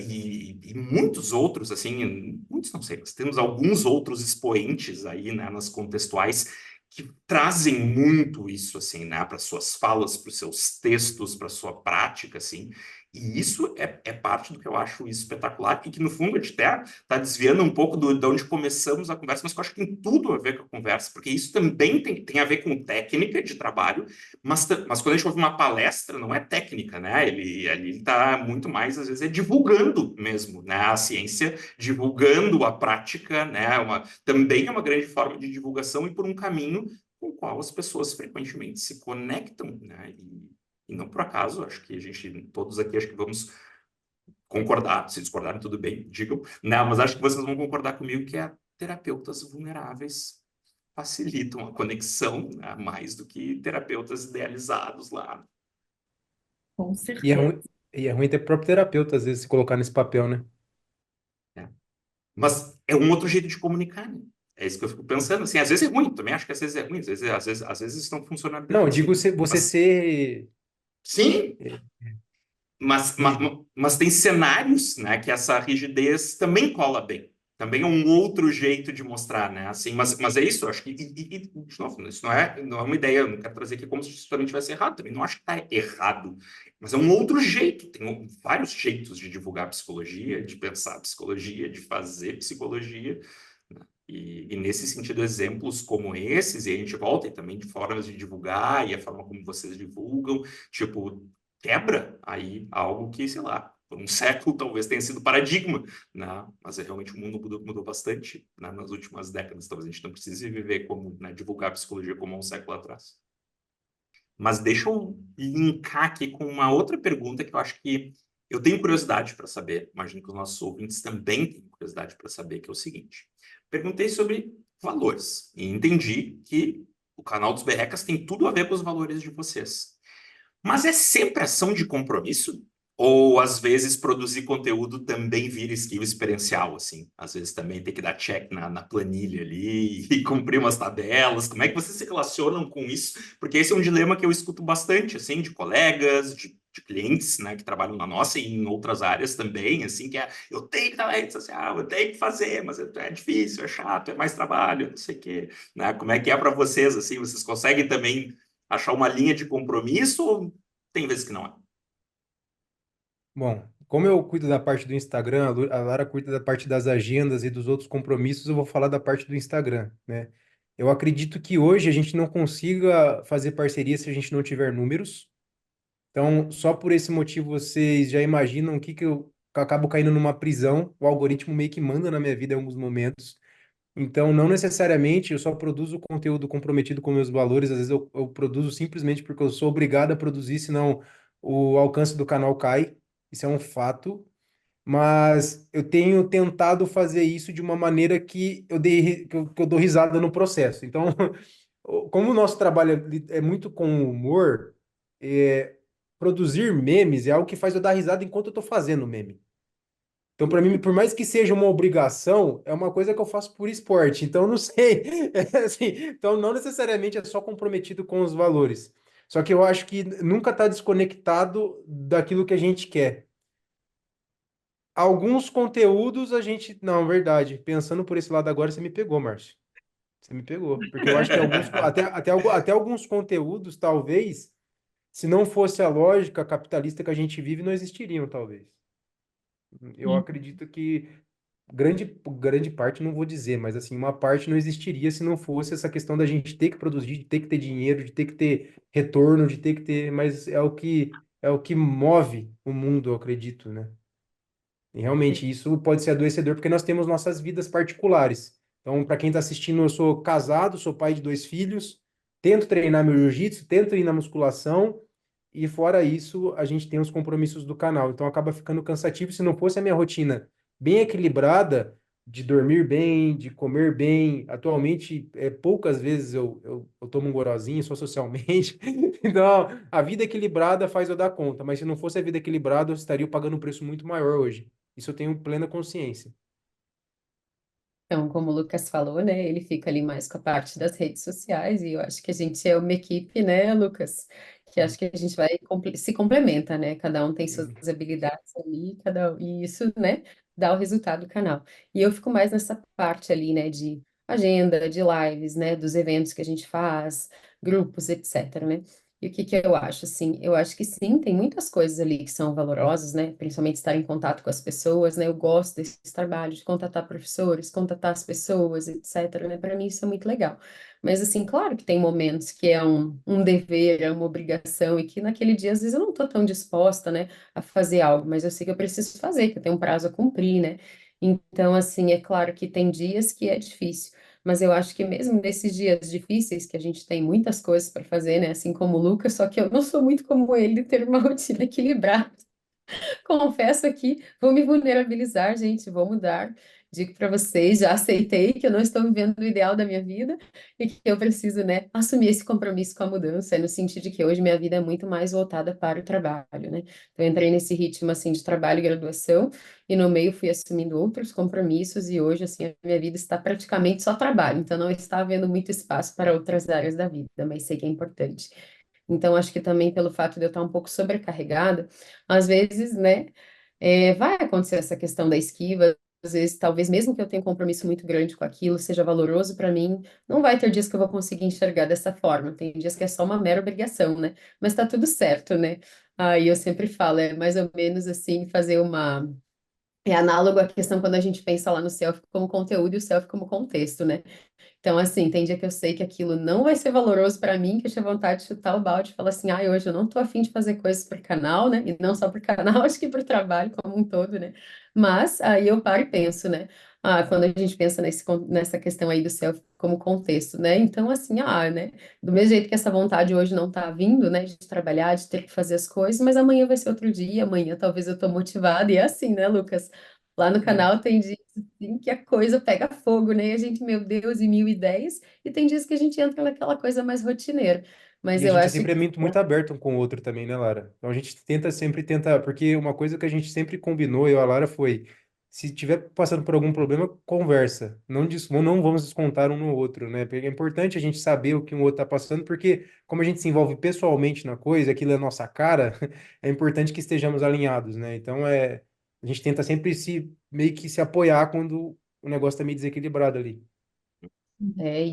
e muitos outros, assim, muitos não sei, mas temos alguns outros expoentes aí, né, nas contextuais que trazem muito isso, assim, né, para suas falas, para os seus textos, para sua prática, assim, e isso é parte do que eu acho espetacular e que, no fundo, a gente até está desviando um pouco de onde começamos a conversa, mas que eu acho que tem tudo a ver com a conversa, porque isso também tem a ver com técnica de trabalho, mas quando a gente ouve uma palestra, não é técnica, né? Ele está muito mais, às vezes, divulgando mesmo, né? A ciência, divulgando a prática, né? Também é uma grande forma de divulgação e por um caminho com o qual as pessoas frequentemente se conectam, né? E não por acaso, acho que a gente, todos aqui, acho que vamos concordar, se discordarem, tudo bem, digam, né? Mas acho que vocês vão concordar comigo que terapeutas vulneráveis facilitam a conexão, né? Mais do que terapeutas idealizados lá. Com E é certeza. ruim, e é ruim ter próprio terapeuta, às vezes, se colocar nesse papel, né? Né? Mas é um outro jeito de comunicar, né? É isso que eu fico pensando, assim, às vezes é ruim, também acho que às vezes é ruim, às vezes estão funcionando Não, bem, eu digo assim. você Mas, ser. sim, é, Mas, mas, rígido. mas tem cenários, né, que essa rigidez também cola bem. Também é um outro jeito de mostrar, né? Assim, mas é isso, eu acho que, de novo, isso não é uma ideia, eu não quero trazer aqui como se isso também tivesse errado, também não acho que está errado, mas é um outro jeito, tem vários jeitos de divulgar psicologia, de pensar psicologia, de fazer psicologia, né? E nesse sentido, exemplos como esses, e a gente volta e também de formas de divulgar, e a forma como vocês divulgam, tipo, quebra aí algo que, sei lá, por um século talvez tenha sido paradigma, né? Mas realmente o mundo mudou bastante, né, nas últimas décadas. Talvez a gente não precise viver como, né, divulgar a psicologia como há um século atrás. Mas deixa eu linkar aqui com uma outra pergunta que eu acho que eu tenho curiosidade para saber, imagino que os nossos ouvintes também têm curiosidade para saber, que é o seguinte. Perguntei sobre valores e entendi que o canal dos Berrecas tem tudo a ver com os valores de vocês. Mas é sempre ação de compromisso? Ou às vezes produzir conteúdo também vira skill experiencial, assim? Às vezes também tem que dar check na planilha ali e cumprir umas tabelas. Como é que vocês se relacionam com isso? Porque esse é um dilema que eu escuto bastante, assim, de colegas, de clientes, né, que trabalham na nossa e em outras áreas também, assim, que eu tenho que estar na rede social, eu tenho que fazer, mas é difícil, é chato, é mais trabalho, não sei o quê, né? Como é que é para vocês, assim? Vocês conseguem também achar uma linha de compromisso ou tem vezes que não é? Bom, como eu cuido da parte do Instagram, a Lara cuida da parte das agendas e dos outros compromissos, eu vou falar da parte do Instagram, né? Eu acredito que hoje a gente não consiga fazer parceria se a gente não tiver números. Então, só por esse motivo, vocês já imaginam o que eu acabo caindo numa prisão. O algoritmo meio que manda na minha vida em alguns momentos. Então, não necessariamente eu só produzo conteúdo comprometido com meus valores. Às vezes eu produzo simplesmente porque eu sou obrigado a produzir, senão o alcance do canal cai. Isso é um fato. Mas eu tenho tentado fazer isso de uma maneira que que eu dou risada no processo. Então, como o nosso trabalho é muito com humor, é, produzir memes é algo que faz eu dar risada enquanto eu estou fazendo o meme. Então, para mim, por mais que seja uma obrigação, é uma coisa que eu faço por esporte. Então, eu não sei. É assim, então, não necessariamente é só comprometido com os valores. Só que eu acho que nunca está desconectado daquilo que a gente quer. Alguns conteúdos a gente. Não, verdade. Pensando por esse lado agora, você me pegou, Márcio. Você me pegou. Porque eu acho que até alguns conteúdos, talvez, se não fosse a lógica capitalista que a gente vive, não existiriam, talvez. Eu Sim. acredito que grande parte, não vou dizer, mas assim, uma parte não existiria se não fosse essa questão da gente ter que produzir, de ter que ter dinheiro, de ter que ter retorno, de ter que ter. Mas é o que move o mundo, eu acredito, né? E realmente isso pode ser adoecedor porque nós temos nossas vidas particulares. Então, para quem está assistindo, eu sou casado, sou pai de 2 filhos, tento treinar meu jiu-jitsu, tento ir na musculação, e fora isso, a gente tem os compromissos do canal. Então, acaba ficando cansativo. Se não fosse a minha rotina bem equilibrada, de dormir bem, de comer bem, atualmente, poucas vezes eu tomo um gorozinho, só socialmente. Então, a vida equilibrada faz eu dar conta, mas se não fosse a vida equilibrada, eu estaria pagando um preço muito maior hoje. Isso eu tenho plena consciência. Então, como o Lucas falou, né, ele fica ali mais com a parte das redes sociais, e eu acho que a gente é uma equipe, né, Lucas, que Sim, acho que a gente vai se complementa, né, cada um tem suas sim. habilidades ali, e isso, né, dá o resultado do canal. E eu fico mais nessa parte ali, né, de agenda, de lives, né, dos eventos que a gente faz, grupos, etc, né. E o que que eu acho, assim? Eu acho que sim, tem muitas coisas ali que são valorosas, né? Principalmente estar em contato com as pessoas, né? Eu gosto desse trabalho de contatar professores, contatar as pessoas, etc, né? Para mim isso é muito legal. Mas, assim, claro que tem momentos que é um dever, é uma obrigação, e que naquele dia, às vezes, eu não estou tão disposta, né, a fazer algo, mas eu sei que eu preciso fazer, que eu tenho um prazo a cumprir, né? Então, assim, é claro que tem dias que é difícil. Mas eu acho que mesmo nesses dias difíceis, que a gente tem muitas coisas para fazer, né? Assim como o Lucas, só que eu não sou muito como ele de ter uma rotina equilibrada. Confesso aqui, vou me vulnerabilizar, gente, vou mudar. Digo para vocês, já aceitei que eu não estou vivendo o ideal da minha vida e que eu preciso, né, assumir esse compromisso com a mudança, no sentido de que hoje minha vida é muito mais voltada para o trabalho, né? Então, eu entrei nesse ritmo, assim, de trabalho e graduação e no meio fui assumindo outros compromissos e hoje, assim, a minha vida está praticamente só trabalho, então não está havendo muito espaço para outras áreas da vida, mas sei que é importante. Então, acho que também pelo fato de eu estar um pouco sobrecarregada, às vezes, né, vai acontecer essa questão da esquiva. Às vezes, talvez mesmo que eu tenha um compromisso muito grande com aquilo, seja valoroso para mim, não vai ter dias que eu vou conseguir enxergar dessa forma. Tem dias que é só uma mera obrigação, né? Mas tá tudo certo, né? Aí eu sempre falo, é mais ou menos assim, fazer uma. É análogo à questão quando a gente pensa lá no self como conteúdo e o self como contexto, né? Então, assim, tem dia que eu sei que aquilo não vai ser valoroso para mim, que eu tinha vontade de chutar o balde e falar assim, ah, hoje eu não tô afim de fazer coisas para o canal, né? E não só para o canal, acho que para o trabalho como um todo, né? Mas aí eu paro e penso, né? Ah, quando a gente pensa nessa questão aí do self como contexto, né? Então, assim, né? Do mesmo jeito que essa vontade hoje não tá vindo, né? De trabalhar, de ter que fazer as coisas, mas amanhã vai ser outro dia, amanhã talvez eu tô motivada, e é assim, né, Lucas? Lá no É. canal tem dias assim que a coisa pega fogo, né? E a gente, meu Deus, e 1010, e tem dias que a gente entra naquela coisa mais rotineira. Mas E a eu gente é acho sempre que muito aberto um com o outro também, né, Lara? Então a gente sempre tenta, porque uma coisa que a gente sempre combinou, eu e a Lara, foi, se tiver passando por algum problema, conversa. Não vamos descontar um no outro, né? Porque é importante a gente saber o que um outro está passando, porque como a gente se envolve pessoalmente na coisa, aquilo é nossa cara, é importante que estejamos alinhados, né? Então a gente tenta sempre meio que se apoiar quando o negócio está meio desequilibrado ali.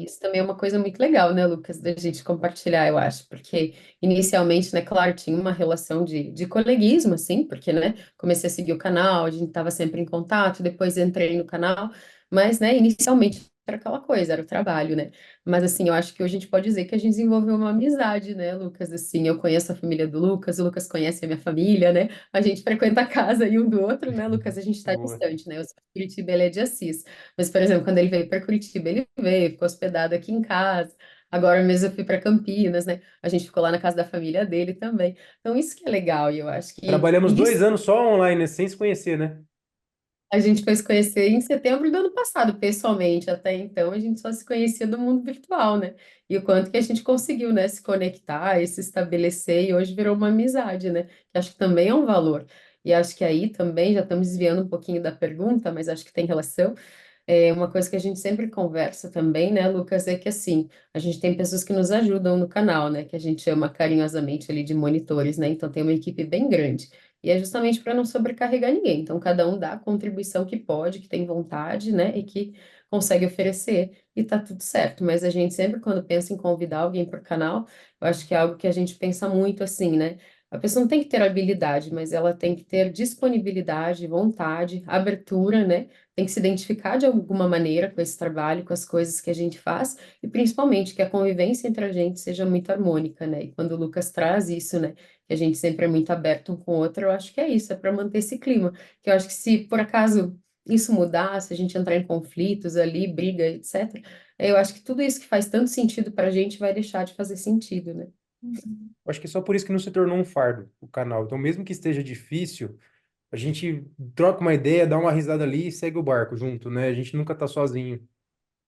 isso também é uma coisa muito legal, né, Lucas, da gente compartilhar, eu acho, porque inicialmente, né, claro, tinha uma relação de coleguismo, assim, porque, né, comecei a seguir o canal, a gente estava sempre em contato, depois entrei no canal, mas, né, inicialmente era aquela coisa, era o trabalho, né, mas, assim, eu acho que hoje a gente pode dizer que a gente desenvolveu uma amizade, né, Lucas, assim, eu conheço a família do Lucas, o Lucas conhece a minha família, né, a gente frequenta a casa e um do outro, né, Lucas, a gente está Boa. distante, né, eu sou de Curitiba, ele é de Assis, mas, por exemplo, quando ele veio para Curitiba, ele veio, ficou hospedado aqui em casa. Agora mesmo eu fui para Campinas, né? A gente ficou lá na casa da família dele também. Então, isso que é legal, e eu acho que Trabalhamos isso 2 anos só online, né, sem se conhecer, né? a gente foi se conhecer em setembro do ano passado, pessoalmente. Até então, a gente só se conhecia do mundo virtual, né? E o quanto que a gente conseguiu, né, se conectar e se estabelecer, e hoje virou uma amizade, né? Que acho que também é um valor. E acho que aí também, já estamos desviando um pouquinho da pergunta, mas acho que tem relação. Uma coisa que a gente sempre conversa também, né, Lucas, é que assim, a gente tem pessoas que nos ajudam no canal, né, que a gente chama carinhosamente ali de monitores, né, então tem uma equipe bem grande. E é justamente para não sobrecarregar ninguém. Então, cada um dá a contribuição que pode, que tem vontade, né? E que consegue oferecer, e tá tudo certo. Mas a gente sempre, quando pensa em convidar alguém para o canal, eu acho que é algo que a gente pensa muito assim, né? A pessoa não tem que ter habilidade, mas ela tem que ter disponibilidade, vontade, abertura, né? Tem que se identificar de alguma maneira com esse trabalho, com as coisas que a gente faz, e principalmente que a convivência entre a gente seja muito harmônica, né? E quando o Lucas traz isso, né? Que a gente sempre é muito aberto um com o outro, eu acho que é isso, é para manter esse clima. Que eu acho que se por acaso isso mudar, se a gente entrar em conflitos ali, briga, etc., eu acho que tudo isso que faz tanto sentido para a gente vai deixar de fazer sentido, né? Uhum. Acho que é só por isso que não se tornou um fardo o canal. Então, mesmo que esteja difícil, a gente troca uma ideia, dá uma risada ali e segue o barco junto, né? A gente nunca tá sozinho,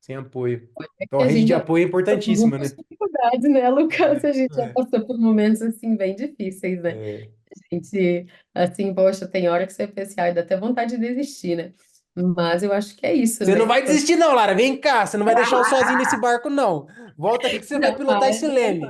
sem apoio. É Então, que a a rede gente de já apoio é passou por importantíssima, muitas né? dificuldades, né, Lucas? A gente já É, passou por momentos, assim, bem difíceis, né? é. A gente, assim, poxa, tem hora que você pensa, ai, dá até vontade de desistir, né? Mas eu acho que é isso, Você não né? vai desistir, não, Lara. Vem cá. Você não vai deixar eu sozinho nesse barco, não. Volta aqui que você vai pilotar Jamais. esse leme.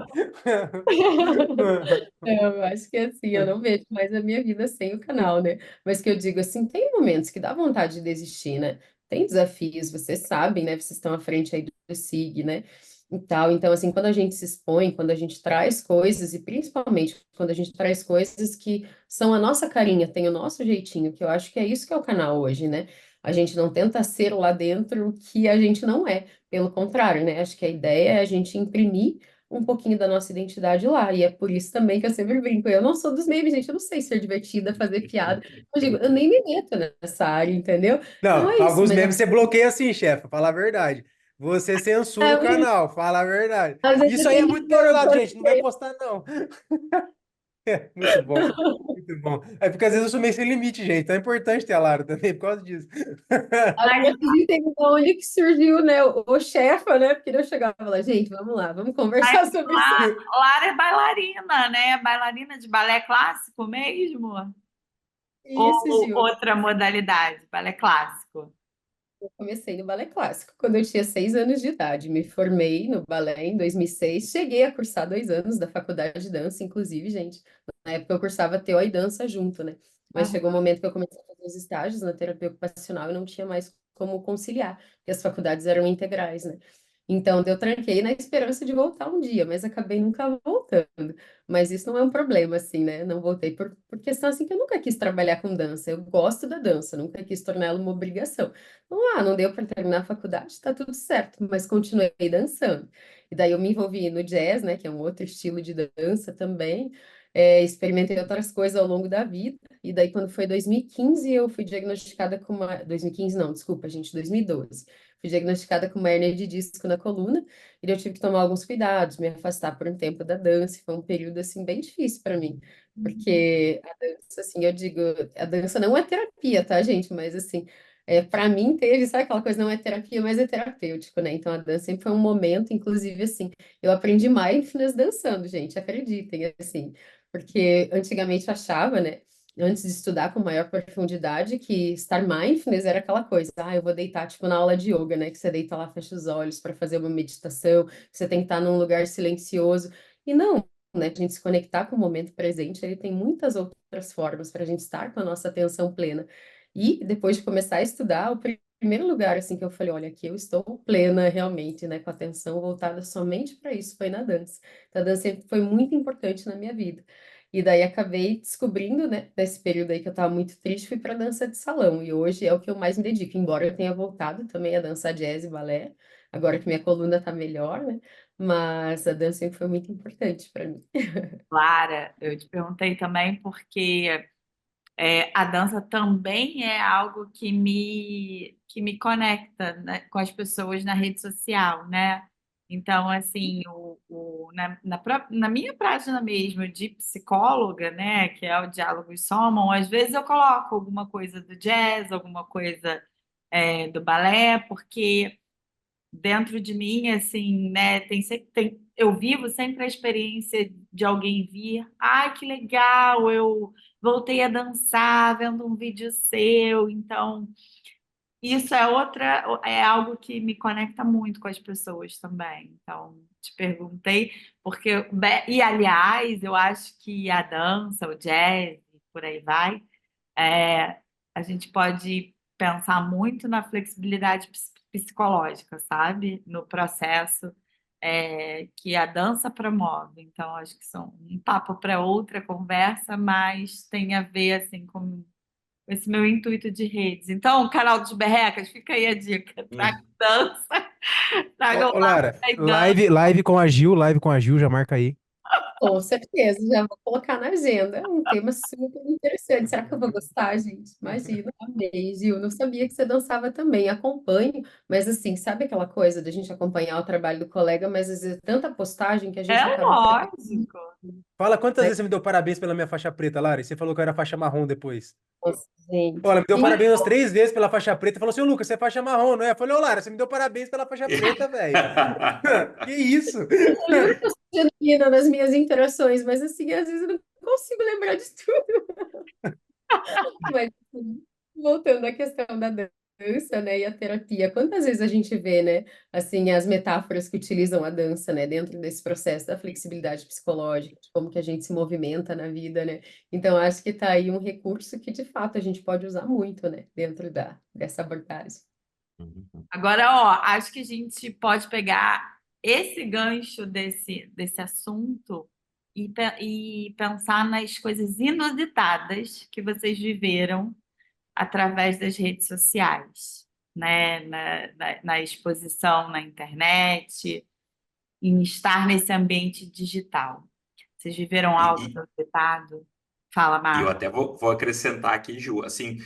Eu acho que assim, eu não vejo mais a minha vida sem o canal, né? Mas que eu digo assim, tem momentos que dá vontade de desistir, né? Tem desafios, vocês sabem, né? Vocês estão à frente aí do SIG, né? E tal. Então, assim, quando a gente se expõe, quando a gente traz coisas, e principalmente quando a gente traz coisas que são a nossa carinha, tem o nosso jeitinho, que eu acho que é isso que é o canal hoje, né? A gente não tenta ser lá dentro o que a gente não é. Pelo contrário, né? Acho que a ideia é a gente imprimir um pouquinho da nossa identidade lá. E é por isso também que eu sempre brinco. Eu não sou dos memes, gente. Eu não sei ser divertida, fazer piada. Eu digo, eu nem me meto nessa área, entendeu? Então Não, é isso. alguns Mas memes você bloqueia assim, chefe, fala a verdade. Você censura o vezes, canal, fala a verdade. às vezes Isso eu aí é tenho muito que ver o pesado, gente. Não vai porquê. postar, não. Muito bom, muito bom. É porque às vezes eu sou meio sem limite, gente. Então é importante ter a Lara também por causa disso. Agora Mas, vocês entendem de onde que surgiu, né? O chefa, né? Porque eu chegava e falava, gente, vamos lá, vamos mas conversar sobre isso. Lara é bailarina, né? Bailarina de balé clássico mesmo? Isso, Ou Gil. outra modalidade, balé clássico? Eu comecei no balé clássico quando eu tinha 6 anos de idade. Me formei no balé em 2006. Cheguei a cursar 2 anos da faculdade de dança, inclusive, gente. Na época eu cursava TO e dança junto, né? Mas chegou um Aham. momento que eu comecei a fazer os estágios na terapia ocupacional e não tinha mais como conciliar, porque as faculdades eram integrais, né? Então, eu tranquei na esperança de voltar um dia, mas acabei nunca voltando. Mas isso não é um problema, assim, né? Não voltei por questão, assim, que eu nunca quis trabalhar com dança. Eu gosto da dança, nunca quis torná-la uma obrigação. Não deu para terminar a faculdade, tá tudo certo, mas continuei dançando. E daí eu me envolvi no jazz, né, que é um outro estilo de dança também. Experimentei outras coisas ao longo da vida. E daí, quando foi 2015, eu fui diagnosticada com uma. 2015, não, desculpa, gente, 2012. Fui diagnosticada com uma hérnia de disco na coluna, e eu tive que tomar alguns cuidados, me afastar por um tempo da dança. E foi um período, assim, bem difícil para mim. Porque a dança, assim, eu digo, a dança não é terapia, tá, gente? Mas, assim, para mim teve, sabe aquela coisa, não é terapia, mas é terapêutico, né? Então a dança sempre foi um momento, inclusive assim, eu aprendi mindfulness dançando, gente, acreditem, assim, porque antigamente eu achava, né, antes de estudar com maior profundidade, que estar mindfulness era aquela coisa, eu vou deitar, tipo na aula de yoga, né, que você deita lá, fecha os olhos para fazer uma meditação, que você tem que estar num lugar silencioso, e não, né, a gente se conectar com o momento presente, ele tem muitas outras formas para a gente estar com a nossa atenção plena. E depois de começar a estudar, o primeiro lugar assim que eu falei, olha, aqui eu estou plena realmente, né, com a atenção voltada somente para isso, foi na dança. Então, a dança sempre foi muito importante na minha vida. E daí acabei descobrindo, né, nesse período aí que eu estava muito triste, fui para dança de salão. E hoje é o que eu mais me dedico, embora eu tenha voltado também a dançar jazz e balé, agora que minha coluna está melhor, né? Mas a dança sempre foi muito importante para mim. Lara, eu te perguntei também porque a dança também é algo que me conecta, né, com as pessoas na rede social, né? Então, assim, na minha prática mesmo de psicóloga, né, que é o Diálogos Somam, às vezes eu coloco alguma coisa do jazz, alguma coisa do balé, porque dentro de mim, assim, né, eu vivo sempre a experiência de alguém vir, ai, que legal, eu voltei a dançar vendo um vídeo seu, então isso é algo que me conecta muito com as pessoas também. Então, te perguntei, porque, e aliás, eu acho que a dança, o jazz, por aí vai, é, a gente pode pensar muito na flexibilidade psicológica, sabe? No processo que a dança promove. Então, acho que são um papo para outra conversa, mas tem a ver assim com esse meu intuito de redes. Então, o canal dos Berrecas, fica aí a dica. Traga dança, tragam Ô, lá Lara, e dança. live com a Gil, já marca aí. Com certeza, já vou colocar na agenda. É um tema super interessante. Será que eu vou gostar, gente? Imagina, amei, Gil. Não sabia que você dançava também. Acompanho, mas assim, sabe aquela coisa da gente acompanhar o trabalho do colega, mas às vezes é tanta postagem que a gente É acaba perdendo. lógico. Fala quantas Mas, vezes você me deu parabéns pela minha faixa preta, Lara, e você falou que eu era faixa marrom depois. nossa, Pô, ela gente. me deu parabéns umas 3 vezes pela faixa preta. Falou assim, ô Lucas, você é faixa marrom, não é? Eu falei, ô Lara, você me deu parabéns pela faixa preta, velho. Que isso? Eu juro que eu sou genuína nas minhas interações, mas assim, às vezes eu não consigo lembrar de tudo. Mas assim, voltando à questão da dança, né, e a terapia, quantas vezes a gente vê, né, assim, as metáforas que utilizam a dança, né, dentro desse processo da flexibilidade psicológica, de como que a gente se movimenta na vida, né? Então, acho que tá aí um recurso que, de fato, a gente pode usar muito, né, dentro dessa abordagem. Agora, ó, acho que a gente pode pegar esse gancho desse assunto e pensar nas coisas inusitadas que vocês viveram através das redes sociais, né? Na exposição na internet, em estar nesse ambiente digital. Vocês viveram E, algo e- inusitado? Fala, e eu Marco. até vou acrescentar aqui, Ju, assim,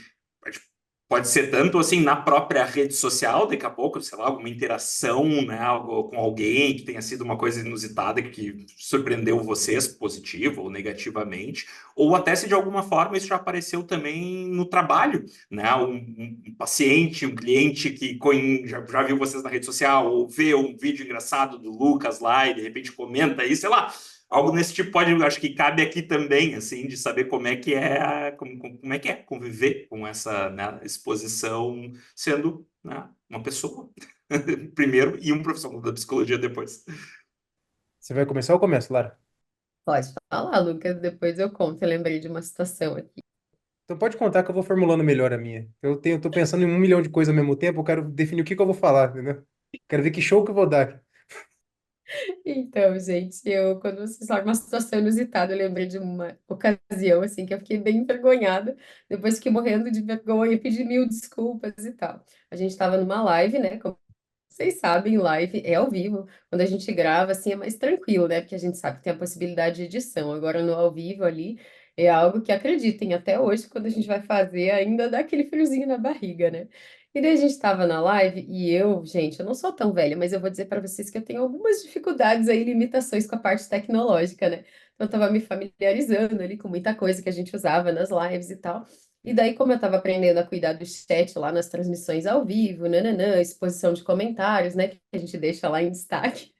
pode ser tanto assim na própria rede social, daqui a pouco, sei lá, alguma interação, né, algo com alguém que tenha sido uma coisa inusitada que surpreendeu vocês, positivo ou negativamente, ou até se de alguma forma isso já apareceu também no trabalho, né, um paciente, um cliente que já viu vocês na rede social, ou vê um vídeo engraçado do Lucas lá e de repente comenta aí, sei lá, algo nesse tipo pode, acho que cabe aqui também, assim, de saber como é que é, como é que é conviver com essa, né, exposição, sendo, né, uma pessoa primeiro e um profissional da psicologia depois. Você vai começar ou começa, Lara? Pode falar, Lucas, depois eu conto. Eu lembrei de uma situação aqui. Então pode contar que eu vou formulando melhor a minha. Tô pensando em 1 milhão de coisas ao mesmo tempo, eu quero definir o que que eu vou falar, entendeu? Quero ver que show que eu vou dar. Então, gente, quando você fala uma situação inusitada, eu lembrei de uma ocasião, assim, que eu fiquei bem envergonhada, depois fiquei morrendo de vergonha, pedi mil desculpas e tal. A gente estava numa live, né, como vocês sabem, live é ao vivo, quando a gente grava, assim, é mais tranquilo, né, porque a gente sabe que tem a possibilidade de edição, agora no ao vivo ali, é algo que, acreditem, até hoje, quando a gente vai fazer, ainda dá aquele friozinho na barriga, né? E daí a gente estava na live e eu, gente, eu não sou tão velha, mas eu vou dizer para vocês que eu tenho algumas dificuldades aí, limitações com a parte tecnológica, né? Então eu estava me familiarizando ali com muita coisa que a gente usava nas lives e tal. E daí, como eu estava aprendendo a cuidar do chat lá nas transmissões ao vivo, nananã, exposição de comentários, né, que a gente deixa lá em destaque.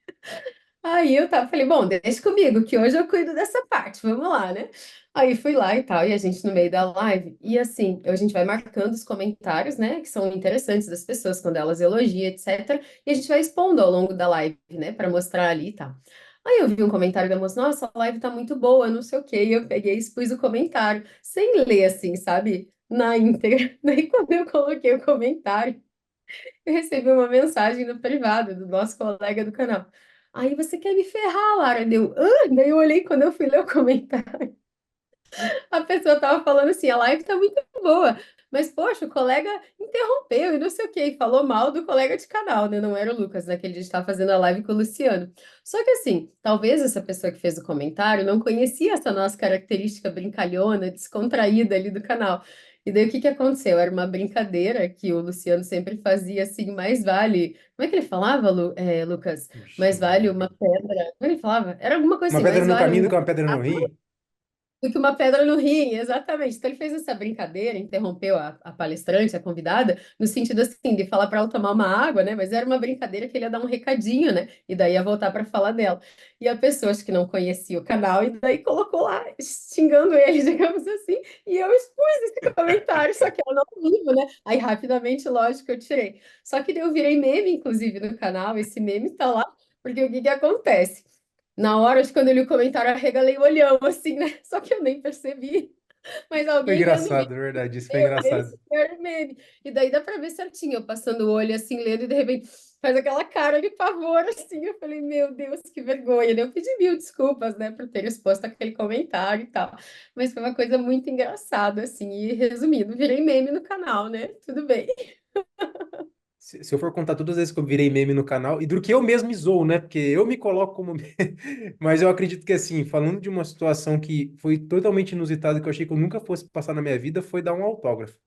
Aí eu tava, falei, bom, deixa comigo, que hoje eu cuido dessa parte, vamos lá, né? Aí fui lá e tal, e a gente no meio da live, e assim, a gente vai marcando os comentários, né, que são interessantes das pessoas, quando elas elogiam, etc. E a gente vai expondo ao longo da live, né, para mostrar ali e tal. Aí eu vi um comentário da moça, nossa, a live tá muito boa, não sei o quê, e eu peguei e expus o comentário, sem ler assim, sabe, na íntegra. Daí quando eu coloquei o comentário, eu recebi uma mensagem no privado do nosso colega do canal. Aí você quer me ferrar, Lara? Deu, hã? Daí eu olhei quando eu fui ler o comentário. A pessoa tava falando assim, a live tá muito boa, mas poxa, o colega interrompeu e não sei o quê, e falou mal do colega de canal, né? Não era o Lucas, naquele dia a gente tava fazendo a live com o Luciano. Só que assim, talvez essa pessoa que fez o comentário não conhecia essa nossa característica brincalhona, descontraída ali do canal. E daí o que que aconteceu? Era uma brincadeira que o Luciano sempre fazia assim, mais vale. Como é que ele falava, Lucas? Ixi, Mais vale Maria. uma pedra. Como ele falava? Era alguma coisa Uma assim, pedra mais no vale caminho um do que uma pedra no rim. do que uma pedra no rim, exatamente. Então ele fez essa brincadeira, interrompeu a palestrante, a convidada, no sentido assim, de falar para ela tomar uma água, né? Mas era uma brincadeira que ele ia dar um recadinho, né? E daí ia voltar para falar dela. E a pessoa, acho que não conhecia o canal, e daí colocou lá, xingando ele, digamos assim, e eu expus esse comentário, só que ela não vivo, né? Aí rapidamente, lógico, eu tirei. Só que daí eu virei meme, inclusive, no canal, esse meme está lá, porque o que que acontece? Na hora de quando eu li o comentário, eu arregalei o olhão, assim, né? Só que eu nem percebi. Mas Foi alguém lendo o vídeo, engraçado, é verdade. Isso foi esse engraçado. era o meme. E daí dá pra ver certinho, eu passando o olho assim, lendo, e de repente faz aquela cara de pavor, assim. Eu falei, meu Deus, que vergonha. Daí eu pedi mil desculpas, né, por ter exposto aquele comentário e tal. Mas foi uma coisa muito engraçada, assim. E resumindo, virei meme no canal, né? Tudo bem. Se eu for contar todas as vezes que eu virei meme no canal, e do que eu mesmo me zoo, né? Porque eu me coloco como meme. Mas eu acredito que, assim, falando de uma situação que foi totalmente inusitada, que eu achei que eu nunca fosse passar na minha vida, foi dar um autógrafo.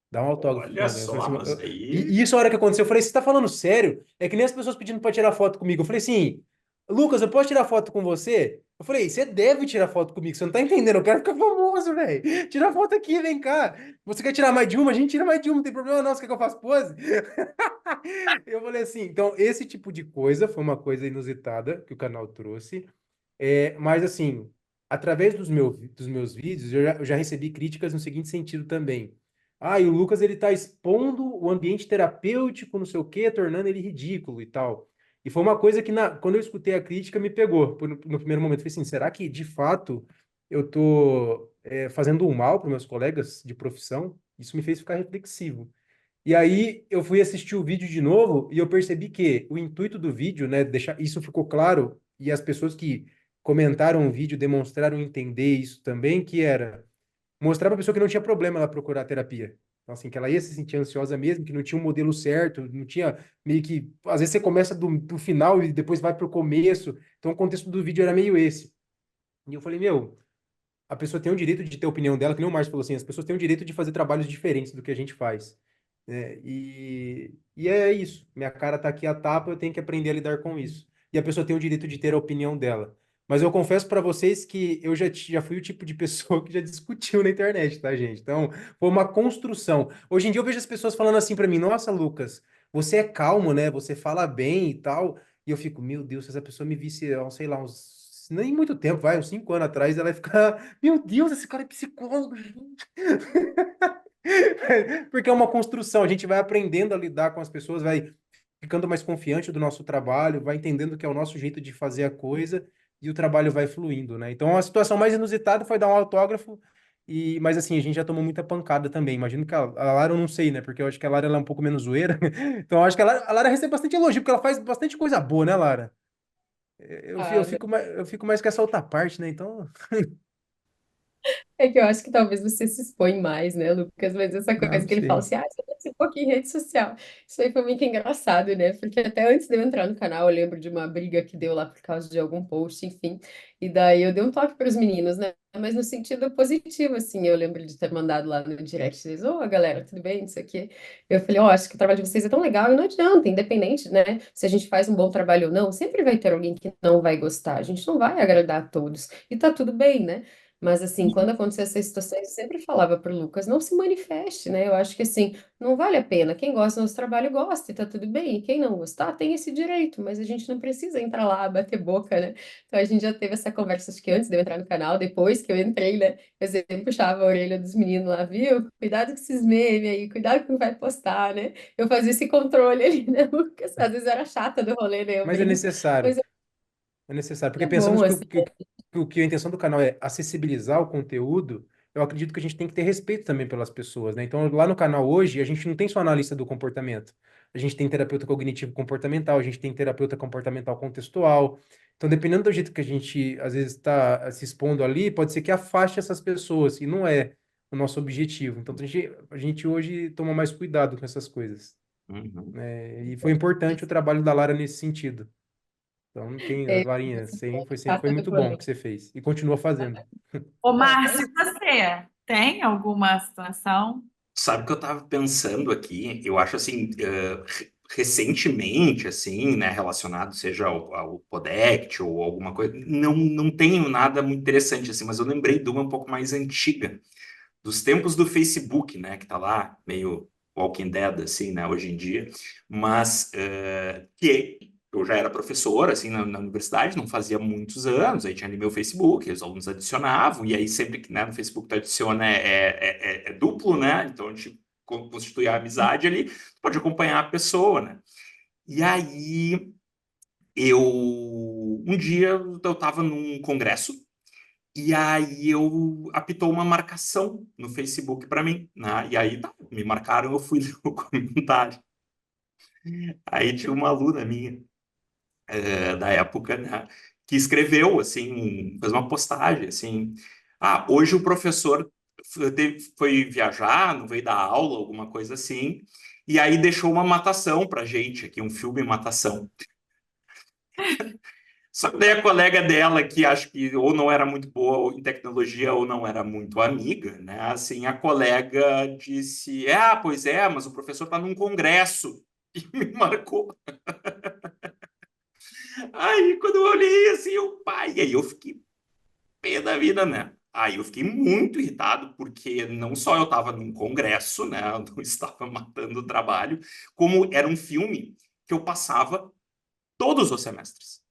Dar um autógrafo pra Olha alguém. Eu falei só, assim, mas e aí. isso a hora que aconteceu, eu falei, você tá falando sério? É que nem as pessoas pedindo pra tirar foto comigo. Eu falei assim, Lucas, eu posso tirar foto com você? Eu falei, você deve tirar foto comigo, você não tá entendendo, eu quero ficar famoso, velho. Tira foto aqui, vem cá. Você quer tirar mais de uma? A gente tira mais de uma, não tem problema não, você quer que eu faça pose? Eu falei assim, então esse tipo de coisa foi uma coisa inusitada que o canal trouxe. Mas assim, através dos meus vídeos, eu já recebi críticas no seguinte sentido também. Ah, e o Lucas ele está expondo o ambiente terapêutico, não sei o quê, tornando ele ridículo e tal. E foi uma coisa que quando eu escutei a crítica me pegou no primeiro momento. Eu falei assim, será que de fato eu tô fazendo um mal para meus colegas de profissão? Isso me fez ficar reflexivo. E aí eu fui assistir o vídeo de novo e eu percebi que o intuito do vídeo, né, deixar isso ficou claro e as pessoas que comentaram o vídeo demonstraram entender isso também, que era mostrar para a pessoa que não tinha problema ela procurar terapia. Então, assim, que ela ia se sentir ansiosa mesmo, que não tinha um modelo certo, não tinha meio que. Às vezes você começa do final e depois vai para o começo. Então, o contexto do vídeo era meio esse. E eu falei, meu, a pessoa tem o direito de ter a opinião dela, que nem o Márcio falou assim, as pessoas têm o direito de fazer trabalhos diferentes do que a gente faz. Né? E é isso. Minha cara tá aqui a tapa, eu tenho que aprender a lidar com isso. E a pessoa tem o direito de ter a opinião dela. Mas eu confesso para vocês que eu já fui o tipo de pessoa que já discutiu na internet, tá, gente? Então, foi uma construção. Hoje em dia eu vejo as pessoas falando assim para mim: Nossa, Lucas, você é calmo, né? Você fala bem e tal. E eu fico: Meu Deus, se essa pessoa me visse, sei lá, nem muito tempo, vai, uns 5 anos atrás, ela vai ficar: Meu Deus, esse cara é psicólogo, gente. Porque é uma construção, a gente vai aprendendo a lidar com as pessoas, vai ficando mais confiante do nosso trabalho, vai entendendo que é o nosso jeito de fazer a coisa e o trabalho vai fluindo, né? Então, a situação mais inusitada foi dar um autógrafo, mas assim, a gente já tomou muita pancada também. Imagino que a Lara eu não sei, né? Porque eu acho que a Lara ela é um pouco menos zoeira. Então, eu acho que a Lara recebe bastante elogio, porque ela faz bastante coisa boa, né, Lara? Ah, Eu fico mais com essa outra parte, né? Então, é que eu acho que talvez você se expõe mais, né, Lucas? Mas essa não, coisa não que ele fala sei. assim, você participou aqui em rede social. Isso aí foi muito engraçado, né? Porque até antes de eu entrar no canal, eu lembro de uma briga que deu lá por causa de algum post, enfim. E daí eu dei um toque para os meninos, né? Mas no sentido positivo, assim. Eu lembro de ter mandado lá no direct, eles, ô, galera, tudo bem? Isso aqui. Eu falei, ó, acho que o trabalho de vocês é tão legal e não adianta, independente, né? Se a gente faz um bom trabalho ou não, sempre vai ter alguém que não vai gostar. A gente não vai agradar a todos. E tá tudo bem, né? Mas assim, quando acontecia essas situações, eu sempre falava para o Lucas, não se manifeste, né? Eu acho que assim, não vale a pena. Quem gosta do nosso trabalho gosta e tá tudo bem. E quem não gostar tem esse direito, mas a gente não precisa entrar lá, bater boca, né? Então a gente já teve essa conversa, acho que antes de eu entrar no canal, depois que eu entrei, né? Eu sempre puxava a orelha dos meninos lá, viu? Cuidado com esses memes aí, cuidado com quem vai postar, né? Eu fazia esse controle ali, né, Lucas? Às vezes eu era chata do rolê, né? Eu Mas é brinco, necessário. mas É necessário, porque é pensamos bom, que, assim. que a intenção do canal é acessibilizar o conteúdo, eu acredito que a gente tem que ter respeito também pelas pessoas, né? Então, lá no canal hoje, a gente não tem só analista do comportamento. A gente tem terapeuta cognitivo comportamental, a gente tem terapeuta comportamental contextual. Então, dependendo do jeito que a gente, às vezes, está se expondo ali, pode ser que afaste essas pessoas, e não é o nosso objetivo. Então, a gente hoje toma mais cuidado com essas coisas, Uhum. né? E foi importante o trabalho da Lara nesse sentido. Então, não tem, É, Larinha, assim, foi chata do muito bom o rolê. que você fez. E continua fazendo. Ô, Ah, tá. Márcio, você tem alguma situação? Sabe o que eu estava pensando aqui? Eu acho assim, recentemente, assim, né, relacionado seja ao Podect ou alguma coisa, não tenho nada muito interessante assim, mas eu lembrei de uma um pouco mais antiga, dos tempos do Facebook, né, que tá lá meio Walking Dead, assim, né, hoje em dia, mas que eu já era professor, assim, na universidade, não fazia muitos anos, aí tinha ali meu Facebook, os alunos adicionavam, e aí sempre que, né, no Facebook tu adiciona é duplo, né, então a gente constitui a amizade ali, pode acompanhar a pessoa, né, e aí um dia eu estava num congresso, E aí apitou uma marcação no Facebook para mim, né? E aí tá, me marcaram, eu fui ler o comentário. Aí tinha uma aluna minha da época, né, que escreveu assim, fez uma postagem assim: ah, hoje o professor foi viajar, não veio dar aula, alguma coisa assim, e aí deixou uma matação pra gente aqui, um filme matação. Só que daí a colega dela, que acho que ou não era muito boa em tecnologia ou não era muito amiga, né? Assim, a colega disse: ah, pois é, mas o professor está num congresso. E me marcou. Aí, quando eu olhei assim, eu, pai, e aí eu fiquei pé da vida, né? Aí eu fiquei muito irritado, porque não só eu estava num congresso, né? Eu não estava matando o trabalho, como era um filme que eu passava todos os semestres.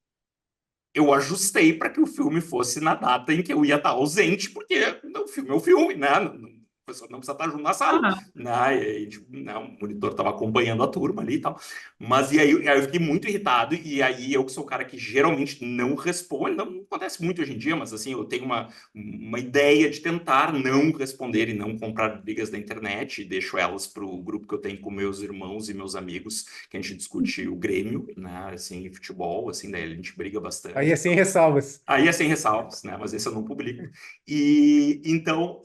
Eu ajustei para que o filme fosse na data em que eu ia estar ausente, porque o filme é o filme, né? A pessoa não precisa estar junto na sala, Aham. né? E aí, tipo, né, o monitor estava acompanhando a turma ali e tal. Mas e aí eu fiquei muito irritado, e aí eu que sou o cara que geralmente não responde, não acontece muito hoje em dia, mas assim, eu tenho uma ideia de tentar não responder e não comprar brigas da internet, e deixo elas para o grupo que eu tenho com meus irmãos e meus amigos, que a gente discute o Grêmio, né? Assim, futebol, assim, daí a gente briga Aí bastante. é sem ressalvas. Aí é sem ressalvas, né? Mas esse eu não publico. E então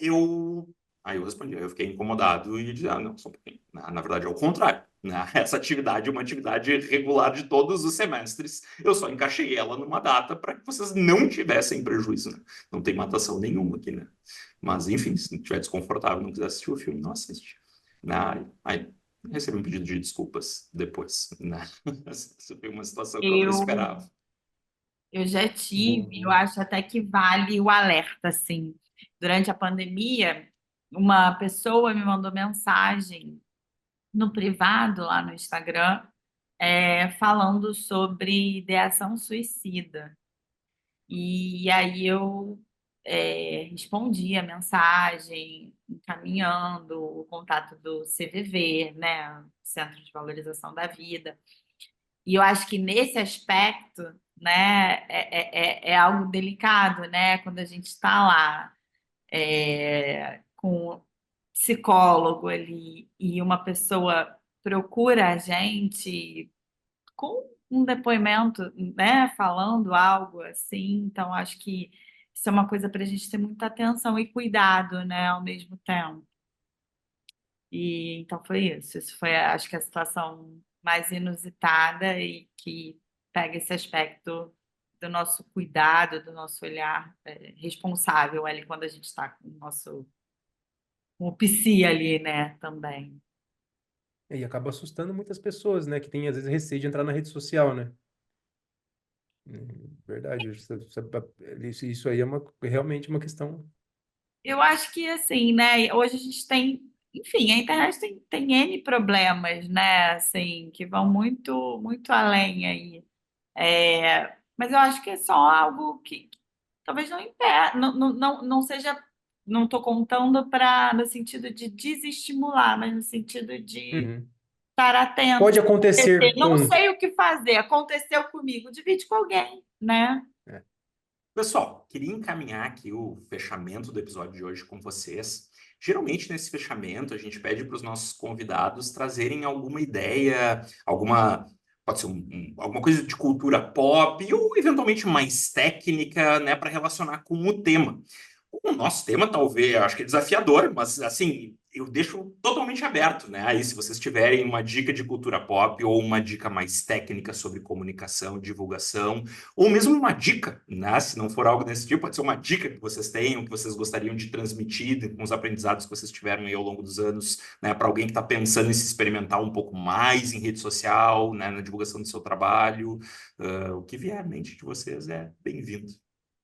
aí eu respondi, aí eu fiquei incomodado e disse, ah, não, só um pouquinho. Na verdade, é o contrário. Né? Essa atividade é uma atividade regular de todos os semestres. Eu só encaixei ela numa data para que vocês não tivessem prejuízo. Né? Não tem matação nenhuma aqui, né? Mas, enfim, se não estiver desconfortável, não quiser assistir o filme, não assiste. Né? Aí recebi um pedido de desculpas depois. Né? Essa foi uma situação que eu não Eu, esperava. eu já tive, eu Boa. acho até que vale o alerta, assim. Durante a pandemia, uma pessoa me mandou mensagem no privado, lá no Instagram, falando sobre ideação suicida. E aí eu respondi a mensagem, encaminhando o contato do CVV, né, Centro de Valorização da Vida. E eu acho que nesse aspecto, né, é algo delicado, né, quando a gente está lá com o psicólogo ali e uma pessoa procura a gente com um depoimento, né, falando algo assim. Então, acho que isso é uma coisa para a gente ter muita atenção e cuidado, né, ao mesmo tempo. E então foi isso. Isso foi, acho que a situação mais inusitada e que pega esse aspecto do nosso cuidado, do nosso olhar responsável ali quando a gente está com o nosso com o psi ali, né, também. E acaba assustando muitas pessoas, né? Que tem, às vezes, receio de entrar na rede social, né? Verdade. Isso aí é realmente uma questão. Eu acho que assim, né? Hoje a gente tem, enfim, a internet tem N problemas, né? Assim, que vão muito além aí. Mas eu acho que é só algo que talvez não impede, não seja, não estou contando para no sentido de desestimular, mas no sentido de Uhum. estar atento. Pode acontecer Não com. sei o que fazer, aconteceu comigo, divide com alguém, né? É. Pessoal, queria encaminhar aqui o fechamento do episódio de hoje com vocês. Geralmente, nesse fechamento, a gente pede para os nossos convidados trazerem alguma ideia, pode ser alguma coisa de cultura pop ou, eventualmente, mais técnica, né, para relacionar com o tema. O nosso tema, talvez, eu acho que é desafiador, mas, assim, eu deixo totalmente aberto, né? Aí, se vocês tiverem uma dica de cultura pop ou uma dica mais técnica sobre comunicação, divulgação, ou mesmo uma dica, né? Se não for algo desse tipo, pode ser uma dica que vocês tenham, que vocês gostariam de transmitir com os aprendizados que vocês tiveram aí ao longo dos anos, né? Para alguém que está pensando em se experimentar um pouco mais em rede social, né? Na divulgação do seu trabalho, o que vier à mente de vocês é bem-vindo.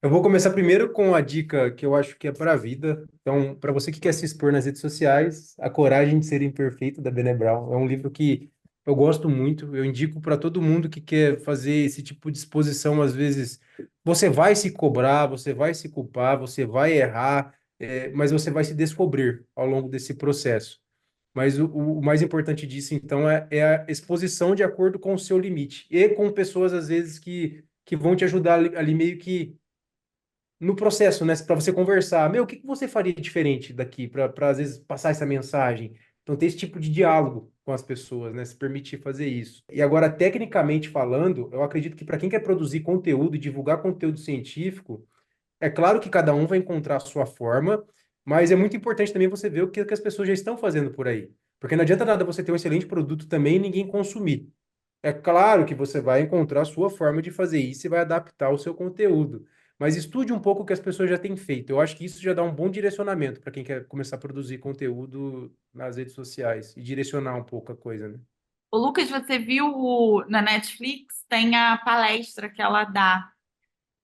Eu vou começar primeiro com a dica que eu acho que é para a vida. Então, para você que quer se expor nas redes sociais, A Coragem de Ser Imperfeito, da Brené Brown. É um livro que eu gosto muito. Eu indico para todo mundo que quer fazer esse tipo de exposição. Às vezes, você vai se cobrar, você vai se culpar, você vai errar, mas você vai se descobrir ao longo desse processo. Mas o mais importante disso, então, é a exposição de acordo com o seu limite e com pessoas, às vezes, que vão te ajudar ali meio que no processo, né? Para você conversar. Meu, o que que você faria diferente daqui para às vezes passar essa mensagem? Então, ter esse tipo de diálogo com as pessoas, né? Se permitir fazer isso. E agora, tecnicamente falando, eu acredito que para quem quer produzir conteúdo e divulgar conteúdo científico, é claro que cada um vai encontrar a sua forma, mas é muito importante também você ver o que as pessoas já estão fazendo por aí. Porque não adianta nada você ter um excelente produto também e ninguém consumir. É claro que você vai encontrar a sua forma de fazer isso e vai adaptar o seu conteúdo. Mas estude um pouco o que as pessoas já têm feito. Eu acho que isso já dá um bom direcionamento para quem quer começar a produzir conteúdo nas redes sociais e direcionar um pouco a coisa, né? O Lucas, você viu na Netflix, tem a palestra que ela dá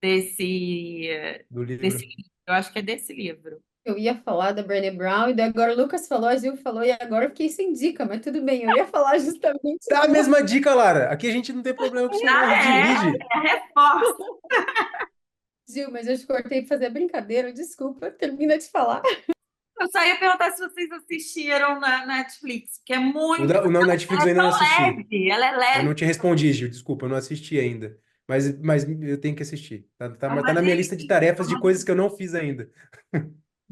desse, Do desse livro. livro. Eu acho que é desse livro. Eu ia falar da Brené Brown, e daí agora o Lucas falou, a Gil falou, e agora eu fiquei sem dica, mas tudo bem, eu ia falar justamente Dá a dela. mesma dica, Lara. Aqui a gente não tem problema com isso, não. A Ah, gente divide. reforça. Gil, mas eu te cortei para fazer brincadeira, desculpa, termina de falar. Eu só ia perguntar se vocês assistiram na Netflix, que é muito. O não Netflix eu ainda não assisti. Leve, ela é Eu leve, não te respondi, Gil. Desculpa, eu não assisti ainda. Mas eu tenho que assistir. é Mas uma tá na minha lista de tarefas de coisas delícia. que eu não fiz ainda.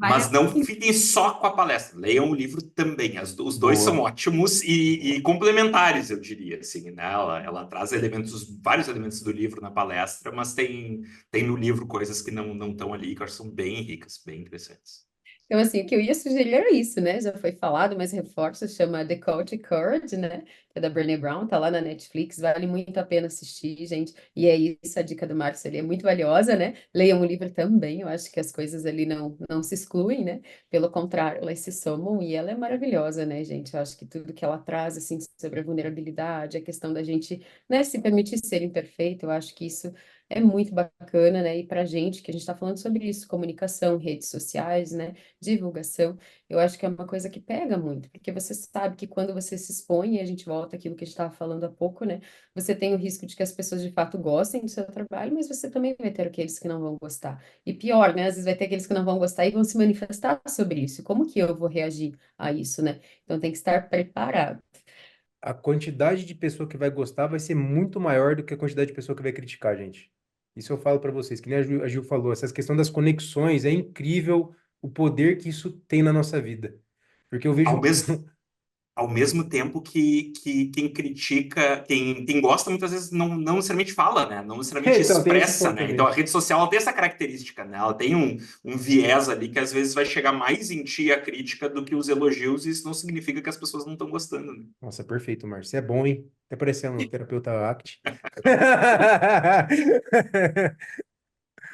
Vale Mas não fiquem só com a palestra, leiam o livro também. Os dois são Boa. ótimos e complementares, eu diria. Assim, né? Ela traz elementos, vários elementos do livro na palestra, mas tem no livro coisas que não estão ali, que eu acho que são bem ricas, bem interessantes. Então, assim, o que eu ia sugerir era isso, né? Já foi falado, mas reforço, chama The Cult Courage, né? Que é da Brené Brown, tá lá na Netflix, vale muito a pena assistir, gente. E é isso, a dica do Márcio ali é muito valiosa, né? Leiam o livro também, eu acho que as coisas ali não se excluem, né? Pelo contrário, elas se somam e ela é maravilhosa, né, gente? Eu acho que tudo que ela traz, assim, sobre a vulnerabilidade, a questão da gente, né, se permitir ser imperfeito, eu acho que isso é muito bacana, né? E pra gente, que a gente tá falando sobre isso, comunicação, redes sociais, né? Divulgação, eu acho que é uma coisa que pega muito, porque você sabe que quando você se expõe, e a gente volta àquilo que a gente estava falando há pouco, né? Você tem o risco de que as pessoas de fato gostem do seu trabalho, mas você também vai ter aqueles que não vão gostar. E pior, né? Às vezes vai ter aqueles que não vão gostar e vão se manifestar sobre isso. Como que eu vou reagir a isso, né? Então tem que estar preparado. A quantidade de pessoa que vai gostar vai ser muito maior do que a quantidade de pessoa que vai criticar, gente. Isso eu falo para vocês, que nem a Gil falou, essa questão das conexões, é incrível o poder que isso tem na nossa vida. Porque eu Ao vejo. mesmo, ao mesmo tempo que quem critica, quem gosta, muitas vezes não necessariamente fala, né? Não necessariamente Então, tem esse expressa, ponto né? Então a também. rede social ela tem essa característica, né? Ela tem um viés ali que às vezes vai chegar mais em ti a crítica do que os elogios, e isso não significa que as pessoas não estão gostando, né? Nossa, perfeito, Márcio. Você é bom, hein? Até parecendo um terapeuta ACT.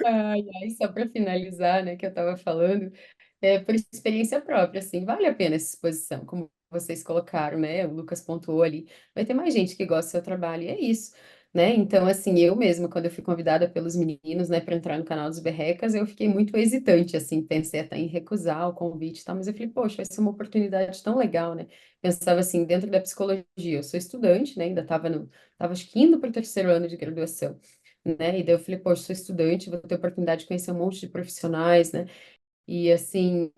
Ai, ai, só para finalizar, né, que eu estava falando, por experiência própria, assim, vale a pena essa exposição, como vocês colocaram, né, o Lucas pontuou ali, vai ter mais gente que gosta do seu trabalho, e é isso, né, então, assim, eu mesma, quando eu fui convidada pelos meninos, né, para entrar no canal dos Berrecas, eu fiquei muito hesitante, assim, pensei até em recusar o convite e tal, mas eu falei, poxa, vai ser uma oportunidade tão legal, né, pensava assim, dentro da psicologia, eu sou estudante, né, ainda estava acho que indo para o terceiro ano de graduação, né? E daí eu falei, poxa, sou estudante, vou ter oportunidade de conhecer um monte de profissionais, né? E assim,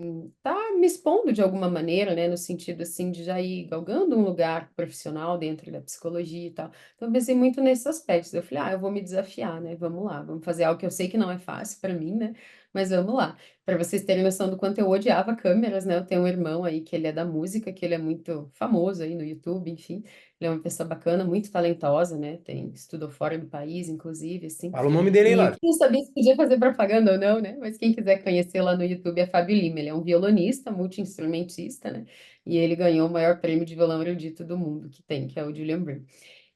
tá me expondo de alguma maneira, né, no sentido assim de já ir galgando um lugar profissional dentro da psicologia e tal. Então eu pensei muito nesses aspectos. Eu falei, eu vou me desafiar, né? Vamos lá, vamos fazer algo que eu sei que não é fácil para mim, né? Mas vamos lá. Para vocês terem noção do quanto eu odiava câmeras, né? Eu tenho um irmão aí que ele é da música, que ele é muito famoso aí no YouTube, enfim. Ele é uma pessoa bacana, muito talentosa, né? Estudou fora do país, inclusive, assim. Fala o nome dele aí, E Lara. não sabia se podia fazer propaganda ou não, né? Mas quem quiser conhecer lá no YouTube é Fábio Lima. Ele é um violonista, multi-instrumentista, né? E ele ganhou o maior prêmio de violão erudito do mundo que tem, que é o Julian Brim.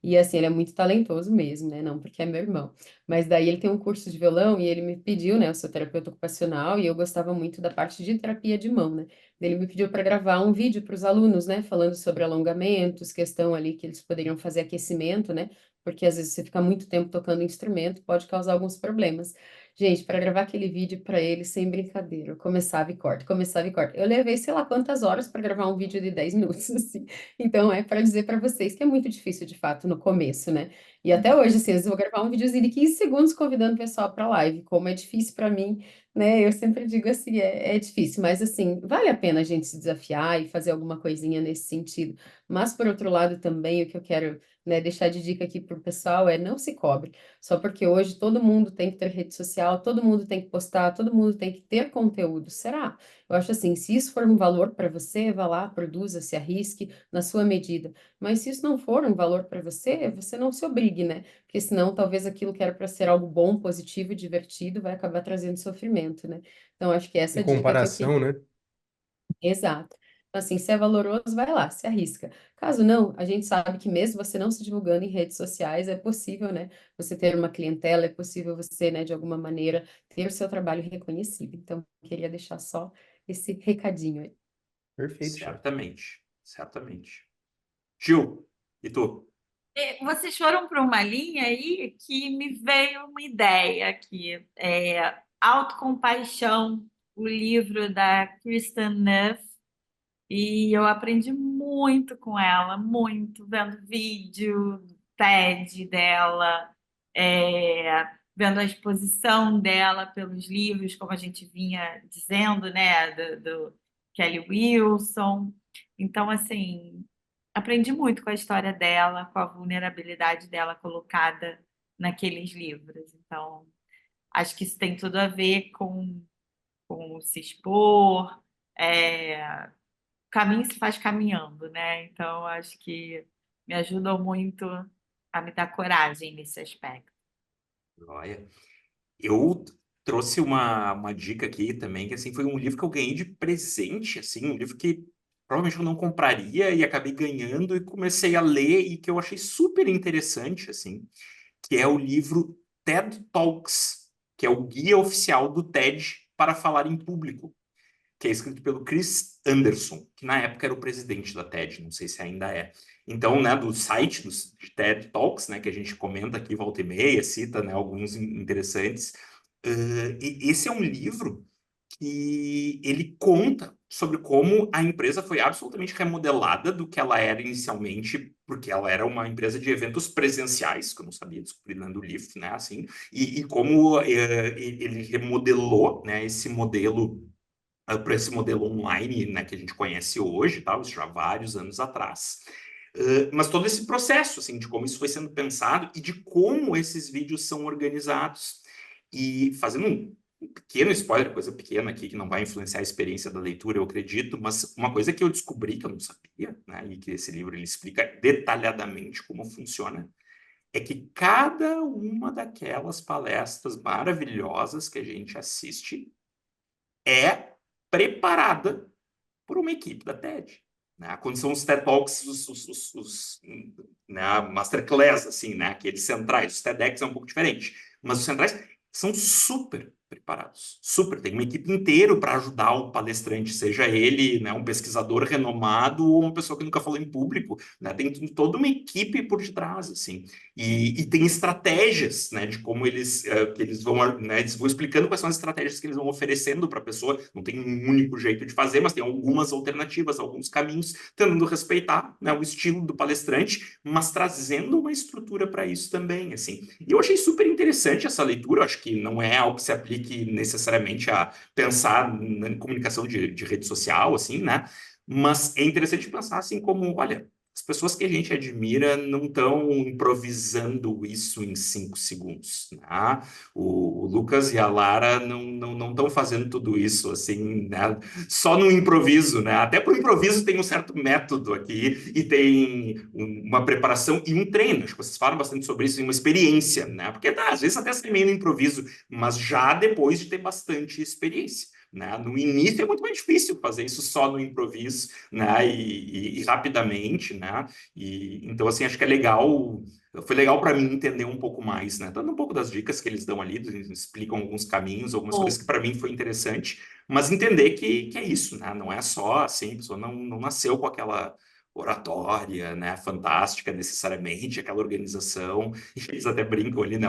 E assim, ele é muito talentoso mesmo, né? Não porque é meu irmão. Mas daí ele tem um curso de violão e ele me pediu, né? Eu sou terapeuta ocupacional e eu gostava muito da parte de terapia de mão, né? Ele me pediu para gravar um vídeo para os alunos, né? Falando sobre alongamentos, questão ali que eles poderiam fazer aquecimento, né? Porque às vezes você fica muito tempo tocando instrumento, pode causar alguns problemas. Gente, para gravar aquele vídeo para ele, sem brincadeira, eu começava e corta, começava e corta. Eu levei sei lá quantas horas para gravar um vídeo de 10 minutos, assim. Então, é para dizer para vocês que é muito difícil, de fato, no começo, né? E até hoje, assim, às vezes eu vou gravar um videozinho de 15 segundos convidando o pessoal para live, como é difícil para mim, né? Eu sempre digo assim, é difícil, mas assim, vale a pena a gente se desafiar e fazer alguma coisinha nesse sentido. Mas, por outro lado, também, o que eu quero né, deixar de dica aqui para o pessoal é não se cobre, só porque hoje todo mundo tem que ter rede social, todo mundo tem que postar, todo mundo tem que ter conteúdo. Será? Eu acho assim, se isso for um valor para você, vá lá, produza, se arrisque na sua medida. Mas se isso não for um valor para você, você não se obrigue, né? Porque senão talvez aquilo que era para ser algo bom, positivo, divertido, vai acabar trazendo sofrimento, né? Então acho que E essa dica que eu queria. comparação, né? Exato. Então, assim, se é valoroso, vai lá, se arrisca. Caso não, a gente sabe que mesmo você não se divulgando em redes sociais, é possível, né? Você ter uma clientela, é possível você, né, de alguma maneira, ter o seu trabalho reconhecido. Então, queria deixar só esse recadinho aí. Perfeito, chefe. Certamente, certamente. Gil, e tu? Vocês foram para uma linha aí que me veio uma ideia aqui. Autocompaixão, o livro da Kristen Neff, e eu aprendi muito com ela, muito, vendo vídeo, TED dela, vendo a exposição dela pelos livros, como a gente vinha dizendo, né, do Kelly Wilson. Então, assim, aprendi muito com a história dela, com a vulnerabilidade dela colocada naqueles livros. Então, acho que isso tem tudo a ver com se expor. O caminho se faz caminhando, né? Então, acho que me ajudou muito a me dar coragem nesse aspecto. Olha, eu trouxe uma dica aqui também, que assim, foi um livro que eu ganhei de presente, assim, um livro que provavelmente eu não compraria e acabei ganhando e comecei a ler e que eu achei super interessante, assim, que é o livro TED Talks, que é o guia oficial do TED para falar em público, que é escrito pelo Chris Anderson, que na época era o presidente da TED, não sei se ainda é. Então, né, do site de TED Talks, né, que a gente comenta aqui volta e meia, cita, né, alguns interessantes. Esse é um livro que ele conta sobre como a empresa foi absolutamente remodelada do que ela era inicialmente, porque ela era uma empresa de eventos presenciais, que eu não sabia descobrir lendo o livro, né, assim, e como ele remodelou, né, esse modelo para esse modelo online, né, que a gente conhece hoje, tá? Isso já há vários anos atrás. Mas todo esse processo, assim, de como isso foi sendo pensado e de como esses vídeos são organizados. E fazendo um pequeno spoiler, coisa pequena aqui, que não vai influenciar a experiência da leitura, eu acredito, mas uma coisa que eu descobri, que eu não sabia, né, e que esse livro ele explica detalhadamente como funciona, é que cada uma daquelas palestras maravilhosas que a gente assiste é preparada por uma equipe da TED. Né? Quando são os TED Talks, né, masterclass, assim, né, aqueles centrais, os TEDx é um pouco diferente, mas os centrais são super preparados, super. Tem uma equipe inteira para ajudar o palestrante, seja ele, né, um pesquisador renomado ou uma pessoa que nunca falou em público, né? Tem toda uma equipe por detrás, assim, e tem estratégias, né, de como que eles vão, né, eles vão explicando quais são as estratégias que eles vão oferecendo para a pessoa. Não tem um único jeito de fazer, mas tem algumas alternativas, alguns caminhos, tentando respeitar, né, o estilo do palestrante, mas trazendo uma estrutura para isso também, assim. E eu achei super interessante essa leitura. Eu acho que não é algo que se aplique necessariamente a pensar na comunicação de rede social, assim, né? Mas é interessante pensar assim como, olha, as pessoas que a gente admira não estão improvisando isso em 5 segundos, né? O Lucas e a Lara não estão fazendo tudo isso assim, né? Só no improviso, né? Até para o improviso tem um certo método aqui e tem uma preparação e um treino. Acho que vocês falam bastante sobre isso, e uma experiência, né? Porque tá, às vezes até sai meio no improviso, mas já depois de ter bastante experiência. Né? No início é muito mais difícil fazer isso só no improviso, né? E rapidamente, né? E então assim acho que é legal. Foi legal para mim entender um pouco mais, né? Dando um pouco das dicas que eles dão ali, eles explicam alguns caminhos, algumas coisas que para mim foi interessante, mas entender que é isso, né? Não é só assim, a pessoa não nasceu com aquela oratória, né, fantástica necessariamente, aquela organização, e eles até brincam ali, né,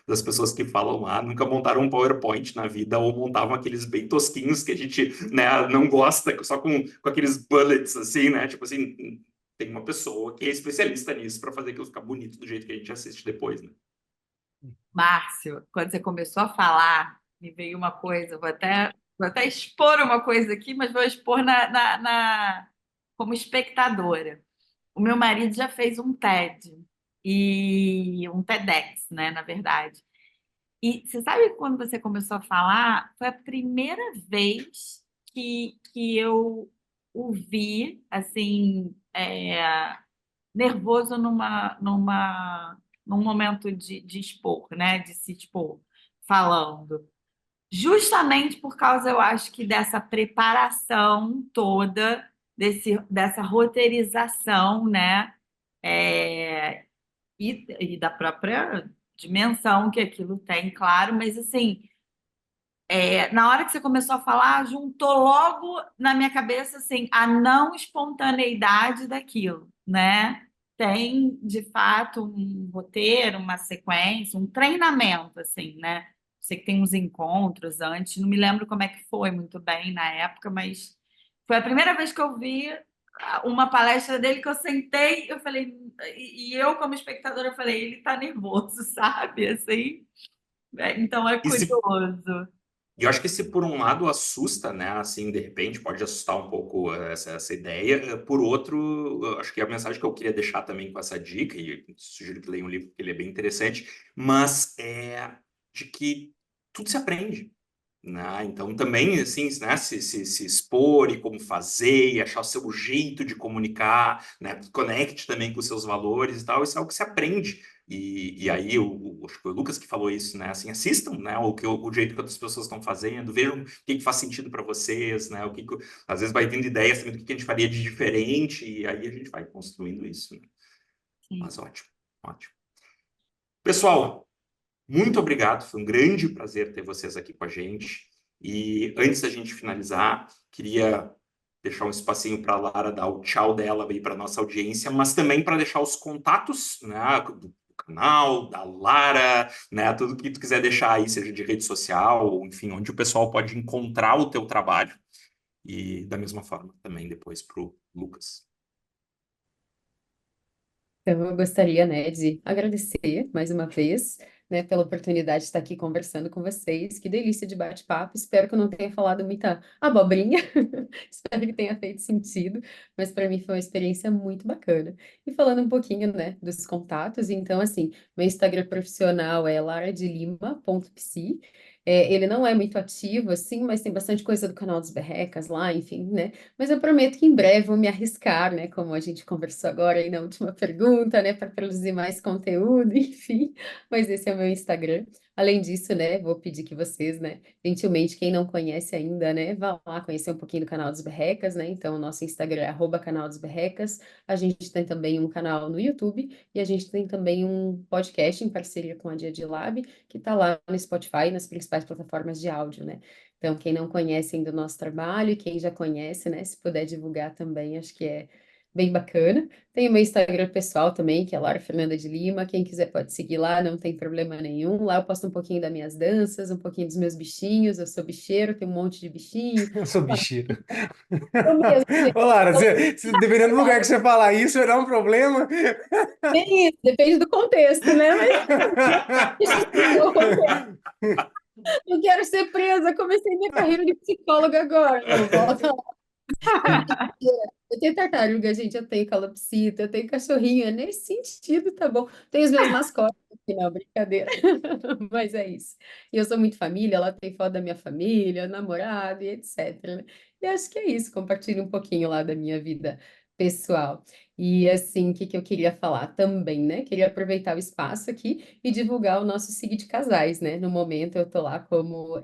das pessoas que falam lá, nunca montaram um PowerPoint na vida, ou montavam aqueles bem tosquinhos que a gente, né, não gosta, só com aqueles bullets, assim, né, tipo assim, tem uma pessoa que é especialista nisso para fazer aquilo ficar bonito do jeito que a gente assiste depois, né. Márcio, quando você começou a falar, me veio uma coisa, vou até expor uma coisa aqui, mas vou expor como espectadora. o meu marido já fez um TED e um TEDx, né, na verdade. E você sabe que quando você começou a falar, foi a primeira vez que eu o vi, assim, nervoso num momento de expor, né? De se expor, falando. Justamente por causa, eu acho que dessa preparação toda, dessa roteirização, né? É, e da própria dimensão que aquilo tem, claro, mas assim, na hora que você começou a falar, juntou logo na minha cabeça assim, a não espontaneidade daquilo, né? Tem, de fato, um roteiro, uma sequência, um treinamento, assim, né? Sei que tem uns encontros antes, não me lembro como é que foi muito bem na época, mas foi a primeira vez que eu vi uma palestra dele que eu sentei, eu falei, e eu como espectadora, eu falei, ele tá nervoso, sabe? Assim, então é E se curioso. E eu acho que se por um lado assusta, né, assim, de repente pode assustar um pouco essa ideia, por outro, eu acho que a mensagem que eu queria deixar também com essa dica, e sugiro que leiam um livro, porque ele é bem interessante, mas é de que tudo se aprende, né? Então também, assim, né, se expor e como fazer, e achar o seu jeito de comunicar, né, que conecte também com os seus valores e tal, isso é algo que se aprende. E aí, acho que foi o Lucas que falou isso, né? Assim, assistam, né? O jeito que outras pessoas estão fazendo, vejam o que faz sentido para vocês, né? Às vezes vai vindo ideias também do que a gente faria de diferente, e aí a gente vai construindo isso, né? Sim. Mas ótimo, ótimo. Pessoal, muito obrigado, foi um grande prazer ter vocês aqui com a gente. E antes da gente finalizar, queria deixar um espacinho para a Lara dar o tchau dela aí para nossa audiência, mas também para deixar os contatos, né, do canal, da Lara, né, tudo que tu quiser deixar aí, seja de rede social, ou enfim, onde o pessoal pode encontrar o teu trabalho. E da mesma forma também depois para o Lucas. Então, eu gostaria, né, de agradecer mais uma vez, né, pela oportunidade de estar aqui conversando com vocês. Que delícia de bate-papo. Espero que eu não tenha falado muita abobrinha. Espero que tenha feito sentido, mas para mim foi uma experiência muito bacana. E falando um pouquinho, né, dos contatos, então, assim, meu Instagram profissional é laradilima.psi. Ele não é muito ativo, assim, mas tem bastante coisa do canal dos Berrecas lá, enfim, né? Mas eu prometo que em breve vou me arriscar, né? Como a gente conversou agora aí na última pergunta, né? Para produzir mais conteúdo, enfim. Mas esse é o meu Instagram. Além disso, né? Vou pedir que vocês, né? Gentilmente, quem não conhece ainda, né? Vá lá conhecer um pouquinho do canal dos Berrecas, né? Então, o nosso Instagram é @canal dos Berrecas. A gente tem também um canal no YouTube e a gente tem também um podcast em parceria com a Dia de Lab, que está lá no Spotify e nas principais plataformas de áudio, né? Então, quem não conhece ainda o nosso trabalho e quem já conhece, né, se puder divulgar também, acho que é bem bacana. Tem o meu Instagram pessoal também, que é Lara Fernanda de Lima. Quem quiser pode seguir lá, não tem problema nenhum. Lá eu posto um pouquinho das minhas danças, um pouquinho dos meus bichinhos. Eu sou bicheiro, tenho um monte de bichinho. Eu sou bicheiro. Eu mesmo, Ô, Lara, eu dependendo do lugar que você falar isso, vai dar um problema. tenho isso, depende do contexto, né? Mas deixa eu explicar o contexto. Não quero ser presa, comecei minha carreira de psicóloga agora. Não, volta lá. Eu tenho tartaruga, gente, eu tenho calopsita, eu tenho cachorrinho, é nesse sentido, tá bom. Tenho os meus mascotes aqui, não, brincadeira. Mas é isso. E eu sou muito família, ela tem foto da minha família, namorado e etc, né? E acho que é isso, compartilho um pouquinho lá da minha vida pessoal. E assim, o que que eu queria falar também, né? Queria aproveitar o espaço aqui e divulgar o nosso SIG de casais, né? No momento eu tô lá como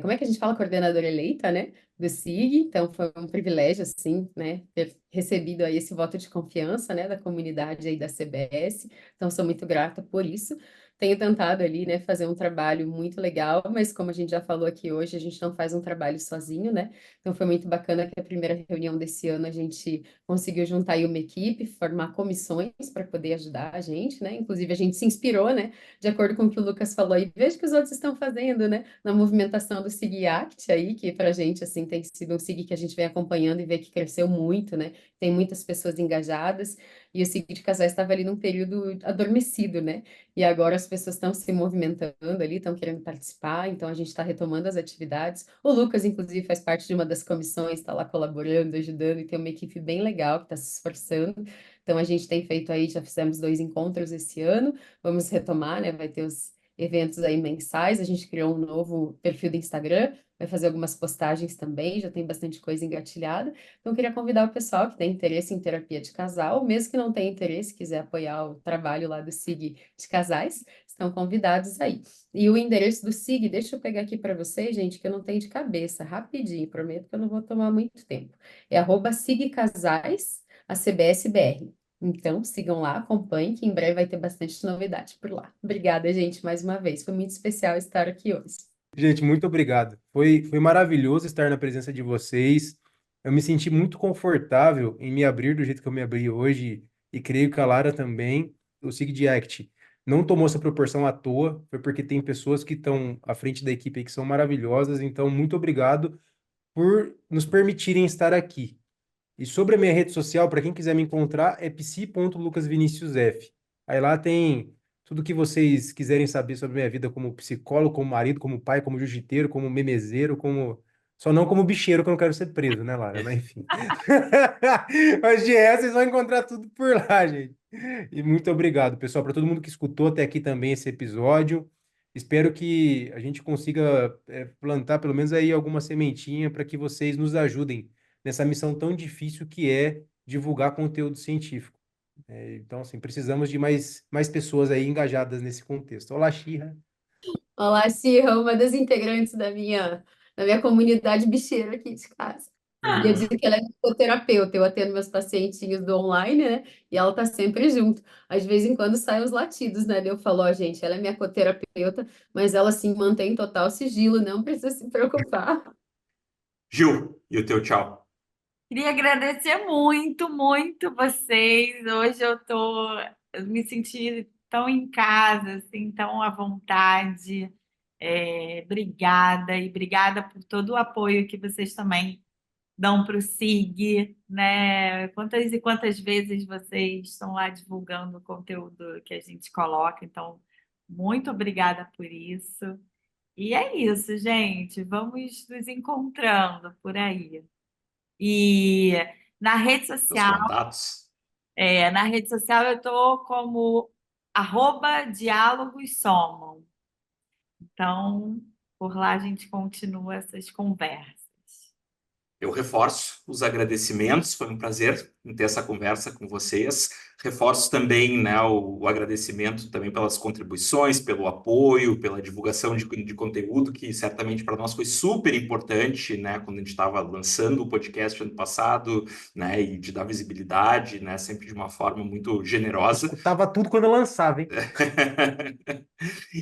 como é que a gente fala, coordenadora eleita, né, do SIG, então foi um privilégio, assim, né, ter recebido aí esse voto de confiança, né, da comunidade aí da CBS, então sou muito grata por isso. Tenho tentado ali, né, fazer um trabalho muito legal, mas como a gente já falou aqui hoje, a gente não faz um trabalho sozinho, né, então foi muito bacana que a primeira reunião desse ano a gente conseguiu juntar aí uma equipe, formar comissões para poder ajudar a gente, né, inclusive a gente se inspirou, né, de acordo com o que o Lucas falou, e veja o que os outros estão fazendo, né? Na movimentação do SIG Act aí, que para a gente, assim, tem sido um SIG que a gente vem acompanhando e vê que cresceu muito, né? Tem muitas pessoas engajadas. e o SIG de Casais estava ali num período adormecido, né? E agora as pessoas estão se movimentando ali, estão querendo participar, então a gente está retomando as atividades. O Lucas, inclusive, faz parte de uma das comissões, está lá colaborando, ajudando, e tem uma equipe bem legal que está se esforçando. Então a gente tem feito aí, já fizemos 2 encontros esse ano, vamos retomar, né? Vai ter os eventos aí mensais, a gente criou um novo perfil do Instagram, vai fazer algumas postagens também, já tem bastante coisa engatilhada. Então, eu queria convidar o pessoal que tem interesse em terapia de casal, ou mesmo que não tenha interesse, quiser apoiar o trabalho lá do SIG de Casais, estão convidados aí. E o endereço do SIG, deixa eu pegar aqui para vocês, gente, que eu não tenho de cabeça, rapidinho, prometo que eu não vou tomar muito tempo. É @SIGCasais, a CBSBR. Então, sigam lá, acompanhem, que em breve vai ter bastante novidade por lá. Obrigada, gente, mais uma vez. Foi muito especial estar aqui hoje. Gente, muito obrigado. Foi maravilhoso estar na presença de vocês. Eu me senti muito confortável em me abrir do jeito que eu me abri hoje e creio que a Lara também. O Sig Act não tomou essa proporção à toa, foi porque tem pessoas que estão à frente da equipe aí que são maravilhosas. Então, muito obrigado por nos permitirem estar aqui. E sobre a minha rede social, para quem quiser me encontrar, é psi.lucasviniciusf. Aí lá tem tudo que vocês quiserem saber sobre minha vida como psicólogo, como marido, como pai, como jiu-jiteiro, como memezeiro, como... Só não como bicheiro, que eu não quero ser preso, né, Lara? Mas enfim. Mas de resto, vocês vão encontrar tudo por lá, gente. E muito obrigado, pessoal, para todo mundo que escutou até aqui também esse episódio. Espero que a gente consiga plantar pelo menos aí alguma sementinha para que vocês nos ajudem nessa missão tão difícil que é divulgar conteúdo científico. Então, assim, precisamos de mais pessoas aí engajadas nesse contexto. Olá, Xirra. Olá, Cirra, uma das integrantes da minha comunidade bicheira aqui de casa. E eu Ah, digo que ela é psicoterapeuta, eu atendo meus pacientinhos do online, né? E ela tá sempre junto. Às vezes em quando saem os latidos, né? Eu falo, ó, gente, ela é minha coterapeuta, mas ela, assim, mantém total sigilo, não precisa se preocupar. Gil, e o teu tchau? Queria agradecer muito, muito vocês. Hoje eu me senti tão em casa, assim, tão à vontade. Obrigada e obrigada por todo o apoio que vocês também dão para o SIG, né? Quantas e quantas vezes vocês estão lá divulgando o conteúdo que a gente coloca. Então, muito obrigada por isso. E é isso, gente. Vamos nos encontrando por aí. E na rede Teus social, contatos? na rede social eu estou como @diálogos somam. Então, por lá a gente continua essas conversas. Eu reforço os agradecimentos, foi um prazer em ter essa conversa com vocês. Reforço também, né, o agradecimento também pelas contribuições, pelo apoio, pela divulgação de conteúdo, que certamente para nós foi super importante, né, quando a gente estava lançando o podcast ano passado, né, e de dar visibilidade, né, sempre de uma forma muito generosa. Escutava tudo quando eu lançava, hein?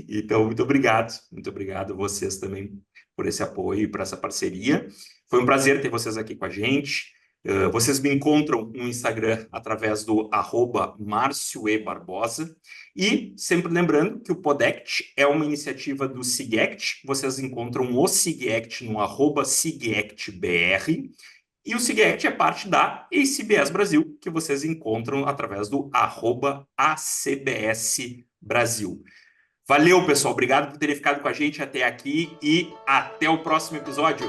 Então, muito obrigado a vocês também por esse apoio e por essa parceria. Foi um prazer ter vocês aqui com a gente. Vocês me encontram no Instagram através do @MárcioEBarbosa. E sempre lembrando que o Podect é uma iniciativa do SIGACT. Vocês encontram o SIGACT no @SIGACTBR. E o SIGACT é parte da ACBS Brasil, que vocês encontram através do @ACBS Brasil. Valeu, pessoal. Obrigado por terem ficado com a gente até aqui e até o próximo episódio.